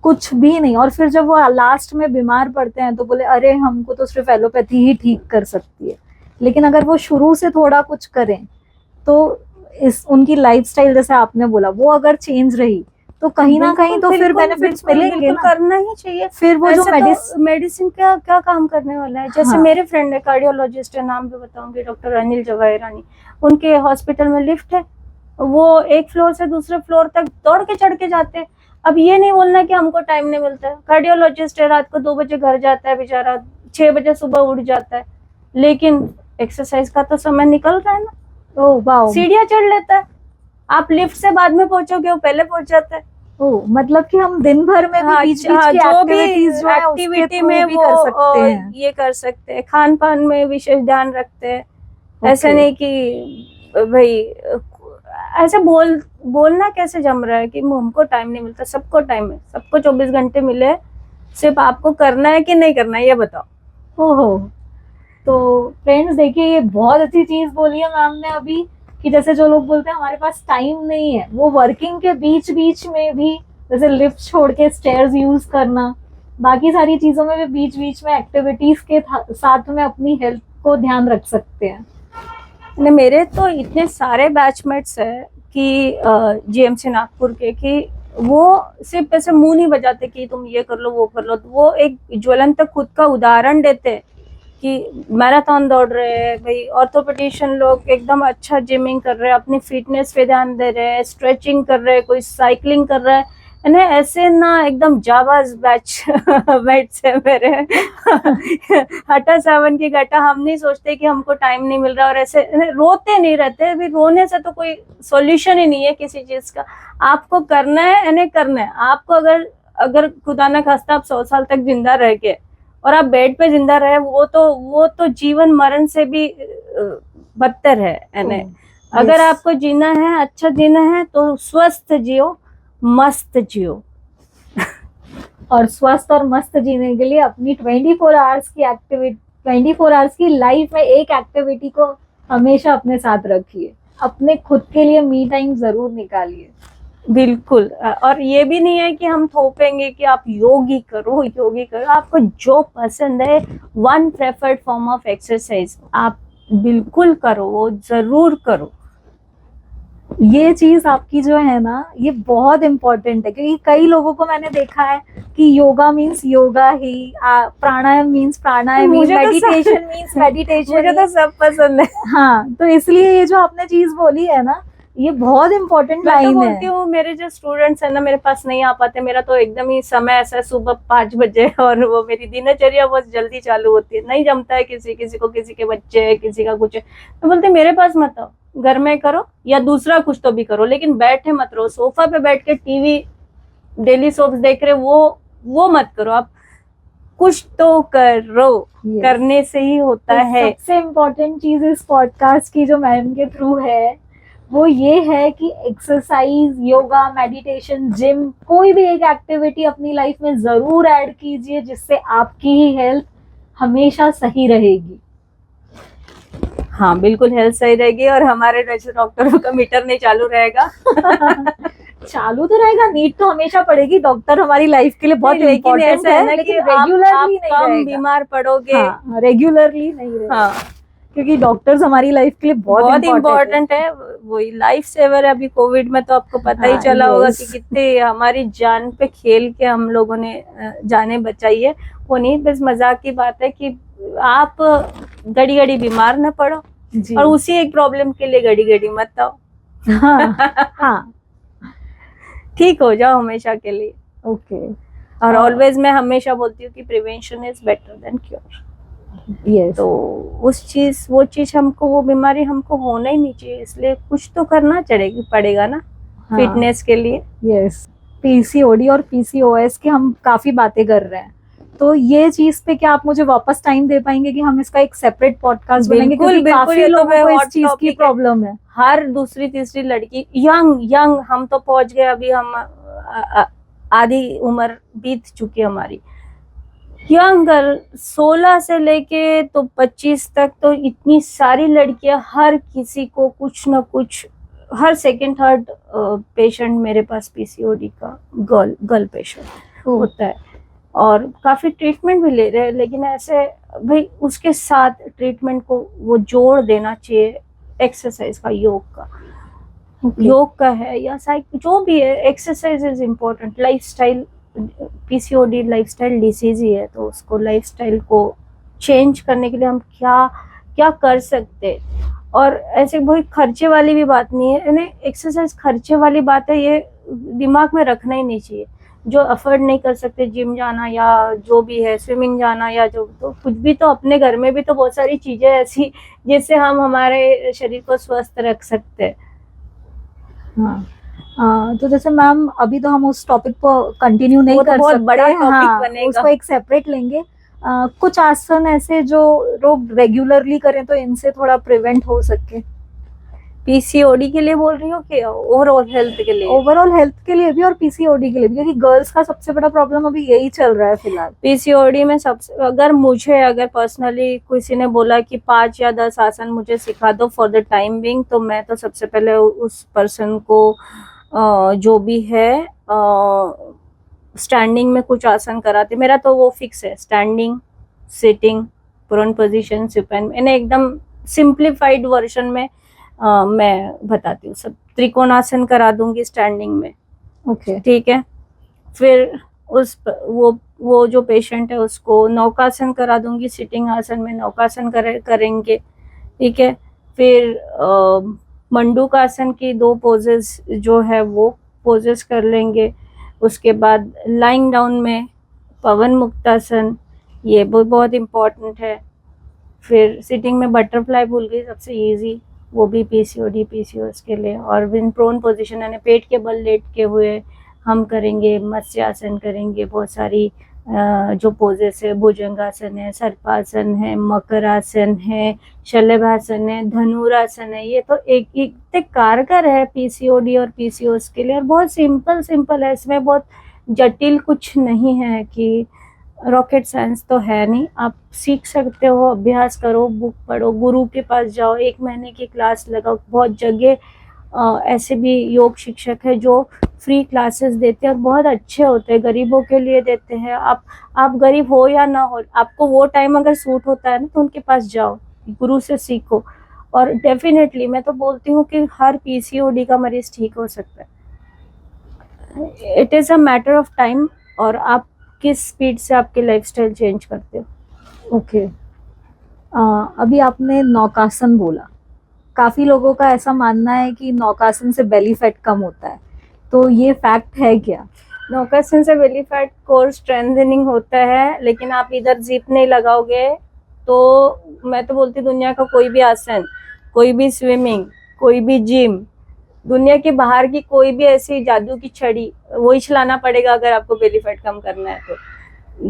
कुछ भी नहीं, और फिर जब वो लास्ट में बीमार पड़ते हैं तो बोले अरे हमको तो सिर्फ एलोपैथी ही ठीक कर सकती है। लेकिन अगर वो शुरू से थोड़ा कुछ करें तो उनकी लाइफस्टाइल, जैसे आपने बोला, वो अगर चेंज रही तो कहीं ना कहीं तो फिर बिल्कुल, बेनिफिट्स बिल्कुल, मिलेंगे बिल्कुल ना। करना ही चाहिए। फिर वो जो ऐसे तो मेडिसिन क्या क्या काम करने वाला है। जैसे हाँ। मेरे फ्रेंड है, कार्डियोलॉजिस्ट है, नाम भी बताऊंगी, डॉक्टर अनिल जवाहिरानी। उनके हॉस्पिटल में लिफ्ट है, वो एक फ्लोर से दूसरे फ्लोर तक दौड़ के चढ़ के जाते हैं। अब ये नहीं बोलना कि हमको टाइम नहीं मिलता है। कार्डियोलॉजिस्ट है, रात को 2 बजे घर जाता है बेचारा, 6 बजे सुबह उठ जाता है, लेकिन एक्सरसाइज का तो समय निकल रहा है ना। Oh wow. सीढ़ियां चढ़ लेता है। आप लिफ्ट से बाद में पहुंचोगे, वो पहले पहुंच जाता है। ओ मतलब कि हम दिन भर में भी बीच बीच की जो भी एक्टिविटीज जो है उसके एक्टिविटी थ्रू में भी वो कर सकते हैं। ये कर सकते हैं। खान पान में विशेष ध्यान रखते हैं। ऐसा Okay. नहीं कि भाई ऐसे बोलना कैसे जम रहा है कि हमको टाइम नहीं मिलता। सबको टाइम है, सबको 24 घंटे मिले, सिर्फ आपको करना है कि नहीं करना है ये बताओ। ओहो। तो फ्रेंड्स देखिए, ये बहुत अच्छी चीज बोली है मैम ने अभी, कि जैसे जो लोग बोलते हैं हमारे पास टाइम नहीं है, वो वर्किंग के बीच बीच में भी जैसे लिफ्ट छोड़ के स्टेयर्स यूज करना, बाकी सारी चीजों में भी बीच बीच में एक्टिविटीज के साथ में अपनी हेल्थ को ध्यान रख सकते हैं। मेरे तो इतने सारे बैचमेट्स है कि जीएमसी नागपुर के, कि वो सिर्फ ऐसे मुंह नहीं बजाते कि तुम ये कर लो वो कर लो। वो एक ज्वलंत खुद का उदाहरण देते कि मैराथन दौड़ रहे हैं भाई, ऑर्थोपेडिशियन लोग एकदम अच्छा जिमिंग कर रहे हैं, अपनी फिटनेस पे ध्यान दे रहे हैं, स्ट्रेचिंग कर रहे हैं, कोई साइकिलिंग कर रहा है। इन्हें ऐसे ना एकदम जाबाज बैच है मेरे। हटा सावन की घटा। हम नहीं सोचते कि हमको टाइम नहीं मिल रहा, और ऐसे रोते नहीं रहते। अभी रोने से तो कोई सॉल्यूशन ही नहीं है किसी चीज का। आपको करना है, इन्हें करना है। आपको अगर खुदा न खास्ता आप 100 साल तक जिंदा रह के और आप बेड पे जिंदा रहे, वो तो जीवन मरण से भी बदतर है। इन्हें अगर आपको जीना है, अच्छा जीना है, तो स्वस्थ जियो, मस्त जियो। और स्वस्थ और मस्त जीने के लिए अपनी 24 आवर्स की एक्टिविटी, 24 आवर्स की लाइफ में एक एक्टिविटी को हमेशा अपने साथ रखिए। अपने खुद के लिए मी टाइम जरूर निकालिए। बिल्कुल। और ये भी नहीं है कि हम थोपेंगे कि आप योगी करो योगी करो। आपको जो पसंद है, one preferred form of exercise आप बिल्कुल करो, वो जरूर करो। ये चीज आपकी जो है ना, ये बहुत इम्पोर्टेंट है, क्योंकि कई लोगों को मैंने देखा है कि योगा मीन्स योगा ही, प्राणायाम मीन्स प्राणायाम, मेडिटेशन मीन्स मेडिटेशन। मुझे तो सब पसंद है। हाँ, तो इसलिए ये जो आपने चीज बोली है ना, ये बहुत इम्पोर्टेंट मैं तो लाइन बोलती हूँ, मेरे जो स्टूडेंट्स है ना, मेरे पास नहीं आ पाते। मेरा तो एकदम ही समय ऐसा है, सुबह 5 बजे, और वो मेरी दिनचर्या बहुत जल्दी चालू होती है। नहीं जमता है किसी को, किसी के बच्चे है, किसी का कुछ है। तो बोलते मेरे पास मत आओ, घर में करो या दूसरा कुछ तो भी करो, लेकिन बैठे मत रहो। सोफा पे बैठ के टीवी डेली सोप्स देख रहे, वो मत करो। आप कुछ तो करो। करने से ही होता है। सबसे इम्पोर्टेंट चीज इस पॉडकास्ट की जो मैम के थ्रू है, वो ये है कि एक्सरसाइज, योगा, मेडिटेशन, जिम, कोई भी एक एक्टिविटी अपनी लाइफ में जरूर ऐड कीजिए, जिससे आपकी ही हेल्थ हमेशा सही रहेगी। हाँ बिल्कुल, हेल्थ सही रहेगी, और हमारे जैसे डॉक्टरों का मीटर नहीं चालू रहेगा। चालू तो रहेगा, नीड तो हमेशा पड़ेगी। डॉक्टर हमारी लाइफ के लिए बहुत इम्पोर्टेंट है, लेकिन रेगुलरली नहीं रहेगा। बीमार पड़ोगे। हाँ, रेगुलरली नहीं रहेगा। हाँ, क्योंकि डॉक्टर्स हमारी लाइफ के लिए बहुत इम्पोर्टेंट है। वही लाइफ सेवर है। अभी कोविड में तो आपको पता ही चला होगा कि कितने हमारी जान पे खेल के हम लोगों ने जाने बचाई है। वो नहीं, बस मजाक की बात है कि आप घड़ी घड़ी बीमार न पड़ो, और उसी एक प्रॉब्लम के लिए घड़ी घड़ी मत आओ। हाँ, ठीक हो जाओ हमेशा के लिए। ओके। और ऑलवेज मैं हमेशा बोलती हूँ कि prevention is better than cure. Yes. तो वो चीज हमको, वो बीमारी हमको होना ही नहीं चाहिए, इसलिए कुछ तो करना पड़ेगा ना। हाँ, फिटनेस के लिए। यस। पीसीओडी और पीसीओएस की हम काफी बातें कर रहे हैं, तो ये चीज पे क्या आप मुझे वापस टाइम दे पाएंगे कि हम इसका एक सेपरेट पॉडकास्ट बनाएंगे, क्योंकि काफी लोगों को इस चीज की प्रॉब्लम है। हर दूसरी तीसरी लड़की यंग हम तो पहुंच गए, अभी हम आधी उम्र बीत चुकी है हमारी। यंग गर्ल 16 से लेके तो 25 तक, तो इतनी सारी लड़कियां, हर किसी को कुछ ना कुछ, हर सेकंड थर्ड पेशेंट मेरे पास पीसीओडी का गर्ल पेशेंट होता है। और काफी ट्रीटमेंट भी ले रहे हैं, लेकिन ऐसे भाई उसके साथ ट्रीटमेंट को वो जोड़ देना चाहिए एक्सरसाइज का, योग का। योग का है या जो भी है, exercise is important. Lifestyle, PCOD lifestyle disease ही है, तो उसको लाइफस्टाइल को चेंज करने के लिए हम क्या क्या कर सकते हैं। और ऐसे बहुत खर्चे वाली भी बात नहीं है, यानी एक्सरसाइज खर्चे वाली बात है, ये दिमाग में रखना ही नहीं चाहिए। जो अफोर्ड नहीं कर सकते जिम जाना या जो भी है स्विमिंग जाना या जो, तो कुछ भी, तो अपने घर में भी तो बहुत सारी चीजें ऐसी जिससे हम हमारे शरीर को स्वस्थ रख सकते हैं। हाँ, तो जैसे मैम अभी तो हम उस टॉपिक को कंटिन्यू नहीं वो तो कर बहुत सकते, बड़ा टॉपिक हाँ, बनेगा। उसको एक सेपरेट लेंगे। कुछ आसन ऐसे जो लोग रेगुलरली करें तो इनसे थोड़ा प्रिवेंट हो सके। पीसीओडी के लिए बोल रही हो कि ओवरऑल हेल्थ के लिए? ओवरऑल हेल्थ के लिए भी और पीसीओडी के लिए भी, क्योंकि गर्ल्स का सबसे बड़ा प्रॉब्लम अभी यही चल रहा है फिलहाल। पीसीओडी में सबसे, अगर पर्सनली किसी ने बोला कि 5 या 10 आसन मुझे सिखा दो फॉर द टाइम बिंग, तो मैं तो सबसे पहले उस पर्सन को जो भी है स्टैंडिंग में कुछ आसन कराते। मेरा तो वो फिक्स है, standing, sitting, prone position, supine. मैंने एकदम सिंप्लीफाइड वर्जन में मैं बताती हूँ सब। त्रिकोणासन करा दूंगी स्टैंडिंग में, ओके, ठीक है। फिर वो जो पेशेंट है उसको नौकासन करा दूंगी, सिटिंग आसन में नौकासन करेंगे, ठीक है। फिर मंडूकासन की 2 पोजेस जो है वो पोजेस कर लेंगे। उसके बाद लाइंग डाउन में पवन मुक्तासन, ये बहुत इम्पोर्टेंट है। फिर सिटिंग में बटरफ्लाई भूल गई, सबसे इजी, वो भी पीसीओडी पीसीओएस के लिए। और विन प्रोन पोजीशन यानी पेट के बल लेट के हुए हम करेंगे, मत्स्यासन करेंगे, बहुत सारी जो पोजेस है, भुजंगासन है, सर्पासन है, मकरासन है, शलभासन है, धनुरासन है। ये तो एक इतने कारगर है पीसीओडी और पीसीओएस के लिए, और बहुत सिंपल है, इसमें बहुत जटिल कुछ नहीं है कि रॉकेट साइंस तो है नहीं। आप सीख सकते हो, अभ्यास करो, बुक पढ़ो, गुरु के पास जाओ, 1 महीने की क्लास लगाओ। बहुत जगह ऐसे भी योग शिक्षक है जो फ्री क्लासेस देते हैं और बहुत अच्छे होते हैं, गरीबों के लिए देते हैं। आप गरीब हो या ना हो, आपको वो टाइम अगर सूट होता है ना, तो उनके पास जाओ, गुरु से सीखो। और डेफिनेटली मैं तो बोलती हूँ कि हर पीसीओडी का मरीज ठीक हो सकता है। It is a matter of time, और आप किस स्पीड से आपकी लाइफस्टाइल चेंज करते हो। ओके। अभी आपने नौकासन बोला, काफी लोगों का ऐसा मानना है कि नौकासन से बेली फैट कम होता है, तो ये फैक्ट है क्या? नौकासन से बेली फैट कोर स्ट्रेंथनिंग होता है, लेकिन आप इधर जिप नहीं लगाओगे तो मैं तो बोलती दुनिया का कोई भी आसन, कोई भी स्विमिंग, कोई भी जिम, दुनिया के बाहर की कोई भी ऐसी जादू की छड़ी, वही चलाना पड़ेगा अगर आपको बेली फैट कम करना है। तो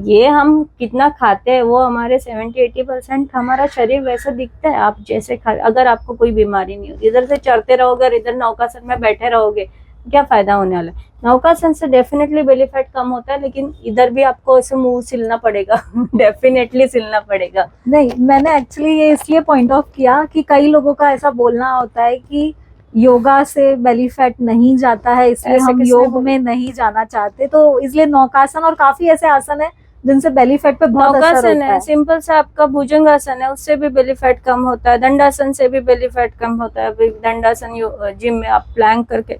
ये हम कितना खाते हैं वो हमारे 70-80% हमारा शरीर वैसा दिखता है। आप जैसे अगर आपको कोई बीमारी नहीं होती, इधर से चढ़ते रहोगे, इधर नौकासन में बैठे रहोगे, क्या फायदा होने वाला है। नौकासन से डेफिनेटली बेली फैट कम होता है, लेकिन इधर भी आपको ऐसे मुंह सिलना पड़ेगा डेफिनेटली सिलना पड़ेगा। नहीं, मैंने एक्चुअली ये इसलिए पॉइंट ऑफ किया कि कई लोगों का ऐसा बोलना होता है कि योगा से बेली फैट नहीं जाता है, इसलिए हम योग में नहीं जाना चाहते, तो इसलिए नौकासन और काफी ऐसे आसन है जिनसे बेली फैट पे बहुत असर होता है। सिंपल सा आपका भुजंगासन है, उससे भी बेली फैट कम होता है। दंडासन से भी बेली फैट कम होता है। दंडासन जिम में आप प्लैंक करके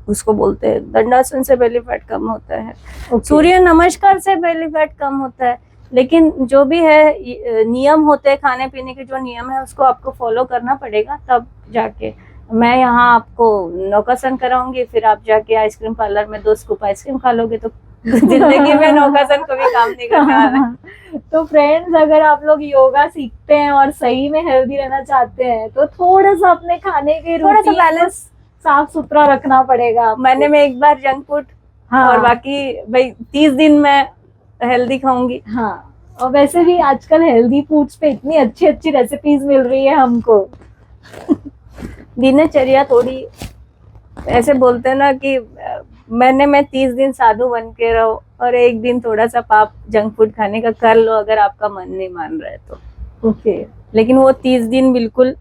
उसको बोलते हैं, दंडासन से बेली फैट कम होता है। सूर्य नमस्कार से बेली फैट कम होता है। लेकिन जो भी है नियम होते हैं, खाने पीने के जो नियम है उसको आपको फॉलो करना पड़ेगा, तब जाके। मैं यहाँ आपको नौकासन कराऊंगी, फिर आप जाके आइसक्रीम पार्लर में 2 स्कूप आइसक्रीम खा लोगे, तो जिंदगी में नौकासन को भी काम नहीं करने वाला। तो फ्रेंड्स, अगर आप लोग योगा सीखते हैं और सही में हेल्दी रहना चाहते हैं, तो थोड़ा सा अपने खाने के थोड़ा सा रूटीन बैलेंस साफ सुथरा रखना पड़ेगा। महीने में एक बार जंक फूड, हाँ, और बाकी भाई 30 दिन में हेल्दी खाऊंगी। हाँ, और वैसे भी आजकल हेल्दी फूड्स पे इतनी अच्छी अच्छी रेसिपीज मिल रही है हमको। दिनचर्या थोड़ी ऐसे बोलते हैं ना कि महीने में 30 दिन साधु बन के रहो, और 1 दिन थोड़ा सा पाप जंक फूड खाने का कर लो, अगर आपका मन नहीं मान रहा है तो। ओके। लेकिन वो 30 दिन बिल्कुल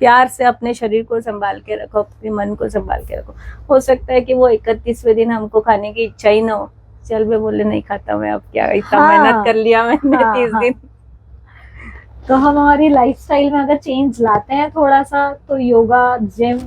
प्यार से अपने शरीर को संभाल के रखो, अपने मन को संभाल के रखो। हो सकता है कि वो 31वें दिन हमको खाने की इच्छा ही ना हो, चल मैं बोले नहीं खाता मैं, अब क्या इतना मेहनत कर लिया मैंने 30 दिन। तो हम हमारी लाइफस्टाइल में अगर चेंज लाते हैं थोड़ा सा, तो योगा, जिम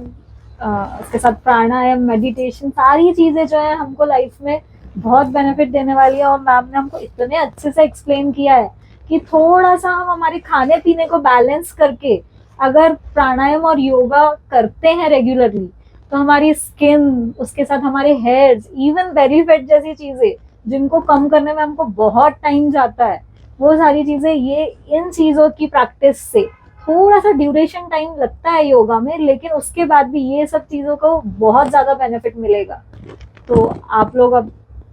उसके साथ प्राणायाम, मेडिटेशन, सारी चीजें जो है हमको लाइफ में बहुत बेनिफिट देने वाली है। और मैम ने हमको इतने अच्छे से एक्सप्लेन किया है कि थोड़ा सा हम हमारे खाने पीने को बैलेंस करके अगर प्राणायाम और योगा करते हैं रेगुलरली, तो हमारी स्किन, उसके साथ हमारे हेयर्स, इवन बेली फैट जैसी चीजें जिनको कम करने में हमको बहुत टाइम जाता है, वो सारी चीजें ये इन चीजों की प्रैक्टिस से, थोड़ा सा ड्यूरेशन टाइम लगता है योगा में, लेकिन उसके बाद भी ये सब चीजों को बहुत ज्यादा बेनिफिट मिलेगा। तो आप लोग अब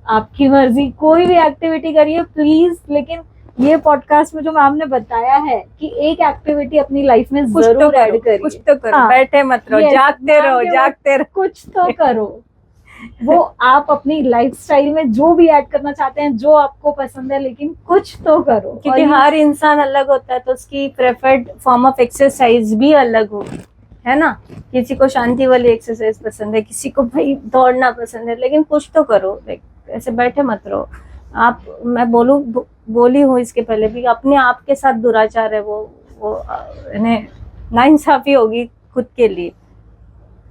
आपकी मर्जी, कोई भी एक्टिविटी करिए प्लीज, लेकिन ये पॉडकास्ट में जो मैम ने बताया है कि एक एक्टिविटी अपनी लाइफ में जरूर ऐड करिए। कुछ तो करो, हाँ, बैठे मत रहो, yes, जागते रहो। कुछ तो करो। वो आप अपनी लाइफस्टाइल में जो भी ऐड करना चाहते हैं, जो आपको पसंद है, लेकिन कुछ तो करो। क्योंकि हर इंसान अलग होता है, तो उसकी प्रेफर्ड फॉर्म ऑफ एक्सरसाइज भी अलग होगी, है ना। किसी को शांति वाली एक्सरसाइज पसंद है, किसी को भाई दौड़ना पसंद है, लेकिन कुछ तो करो। ऐसे बैठे मत रहो आप। मैं बोली हूँ इसके पहले भी, अपने आप के साथ दुराचार है वो नाइंसाफी होगी खुद के लिए।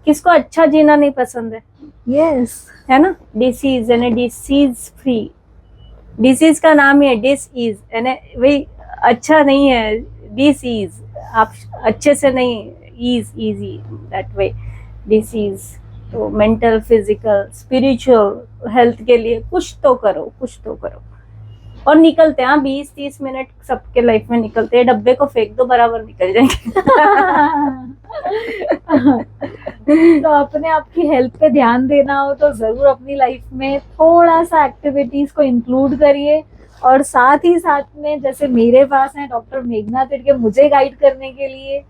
किसको अच्छा जीना नहीं पसंद है? यस, है ना। डिसीज यानी डिसीज फ्री, डिसीज का नाम ही है डिसीज, यानी वही अच्छा नहीं है। डिसीज आप अच्छे से नहीं, इजी दैट वे डिसीज। तो मेंटल, फिजिकल, स्पिरिचुअल हेल्थ के लिए कुछ तो करो, कुछ तो करो। और निकलते हैं 20-30 मिनट सबके लाइफ में निकलते हैं, डब्बे को फेंक दो, बराबर निकल जाएंगे। तो अपने आप की हेल्थ पे ध्यान देना हो तो जरूर अपनी लाइफ में थोड़ा सा एक्टिविटीज को इंक्लूड करिए। और साथ ही साथ में, जैसे मेरे पास है डॉक्टर मेघना तिड़के मुझे गाइड करने के लिए,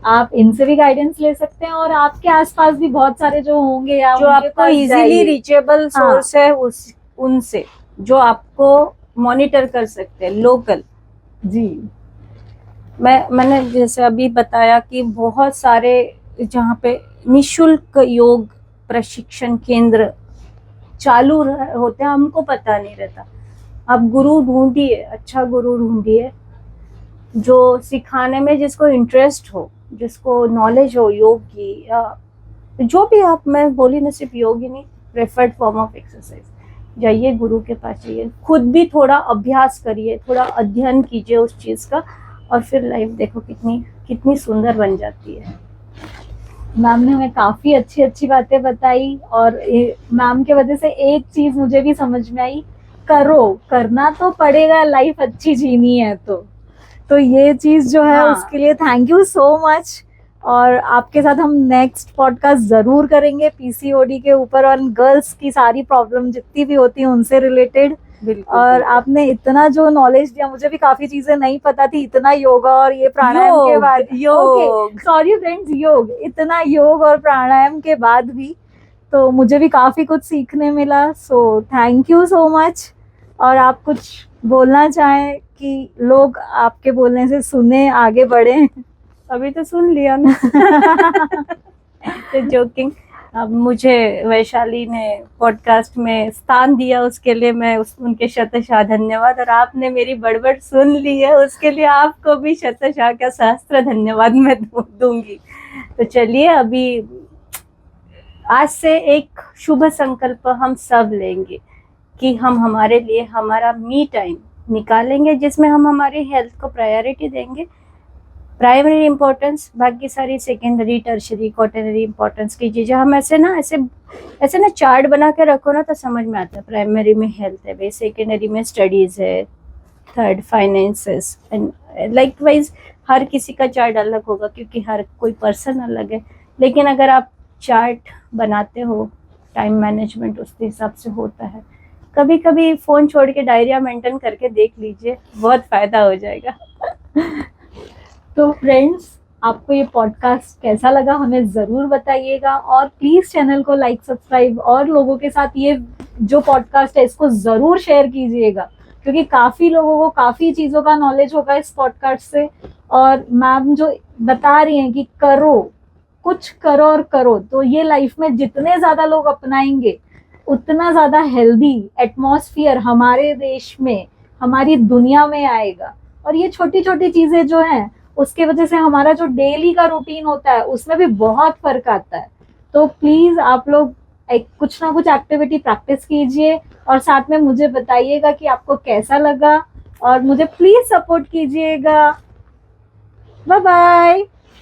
आप इनसे भी गाइडेंस ले सकते हैं। और आपके आसपास भी बहुत सारे जो होंगे या जो आपको इजीली रीचेबल सोर्स है उनसे, जो आपको मॉनिटर कर सकते हैं लोकल। जी, मैंने जैसे अभी बताया कि बहुत सारे जहाँ पे निशुल्क योग प्रशिक्षण केंद्र चालू होते हैं, हमको पता नहीं रहता। आप गुरु ढूंढिए, अच्छा गुरु ढूंढिए जो सिखाने में जिसको इंटरेस्ट हो, जिसको नॉलेज हो योग की, या जो भी आप, मैं बोली ना सिर्फ योग ही नहीं, प्रेफर्ड फॉर्म ऑफ एक्सरसाइज, जाइए गुरु के पास जाइए, खुद भी थोड़ा अभ्यास करिए, थोड़ा अध्ययन कीजिए उस चीज का, और फिर लाइफ देखो कितनी सुंदर बन जाती है। मैम ने हमें काफी अच्छी अच्छी बातें बताई, और मैम के वजह से एक चीज मुझे भी समझ में आई, करना तो पड़ेगा, लाइफ अच्छी जीनी है तो ये चीज जो है, हाँ। उसके लिए थैंक यू सो मच। और आपके साथ हम नेक्स्ट पॉडकास्ट जरूर करेंगे पीसीओडी के ऊपर, और गर्ल्स की सारी प्रॉब्लम जितनी भी होती है उनसे रिलेटेड। और आपने इतना जो नॉलेज दिया, मुझे भी काफी चीजें नहीं पता थी, इतना योगा और ये प्राणायाम के बाद, सॉरी फ्रेंड्स, इतना योग और प्राणायाम के बाद भी तो मुझे भी काफी कुछ सीखने मिला। So thank you so much. और आप कुछ बोलना चाहें कि लोग आपके बोलने से सुने, आगे बढ़े? अभी तो सुन लिया ना। तो जोकिंग, अब मुझे वैशाली ने पॉडकास्ट में स्थान दिया, उसके लिए मैं उनके शतशः धन्यवाद। और आपने मेरी बड़बड़ सुन ली है, उसके लिए आपको भी शतशः का सहस्त्र धन्यवाद मैं दूंगी। तो चलिए, अभी आज से एक शुभ संकल्प हम सब लेंगे कि हम हमारे लिए हमारा मी टाइम निकालेंगे, जिसमें हम हमारी हेल्थ को प्रायोरिटी देंगे, प्राइमरी इम्पोर्टेंस, बाकी सारी सेकेंडरी, टर्शरी, क्वार्टररी इम्पोर्टेंस की चीज़ें हम ऐसे ना चार्ट बना के रखो ना, तो समझ में आता है। प्राइमरी में हेल्थ है भाई, सेकेंडरी में स्टडीज़ है, third finances, and likewise हर किसी का चार्ट अलग होगा, क्योंकि हर कोई पर्सन अलग है। लेकिन अगर आप चार्ट बनाते हो, टाइम मैनेजमेंट उस हिसाब से होता है। कभी कभी फ़ोन छोड़ के डायरिया मेंटेन करके देख लीजिए, बहुत फ़ायदा हो जाएगा। तो फ्रेंड्स, आपको ये पॉडकास्ट कैसा लगा हमें ज़रूर बताइएगा, और प्लीज़ चैनल को लाइक, सब्सक्राइब, और लोगों के साथ ये जो पॉडकास्ट है इसको ज़रूर शेयर कीजिएगा, क्योंकि काफ़ी लोगों को काफ़ी चीज़ों का नॉलेज होगा इस पॉडकास्ट से। और मैम जो बता रही हैं कि कुछ करो और करो, तो ये लाइफ में जितने ज़्यादा लोग अपनाएंगे उतना ज़्यादा हेल्दी एटमॉस्फेयर हमारे देश में, हमारी दुनिया में आएगा। और ये छोटी छोटी चीज़ें जो हैं, उसके वजह से हमारा जो डेली का रूटीन होता है उसमें भी बहुत फर्क आता है। तो प्लीज आप लोग कुछ ना कुछ एक्टिविटी प्रैक्टिस कीजिए और साथ में मुझे बताइएगा कि आपको कैसा लगा, और मुझे प्लीज सपोर्ट कीजिएगा। Bye bye.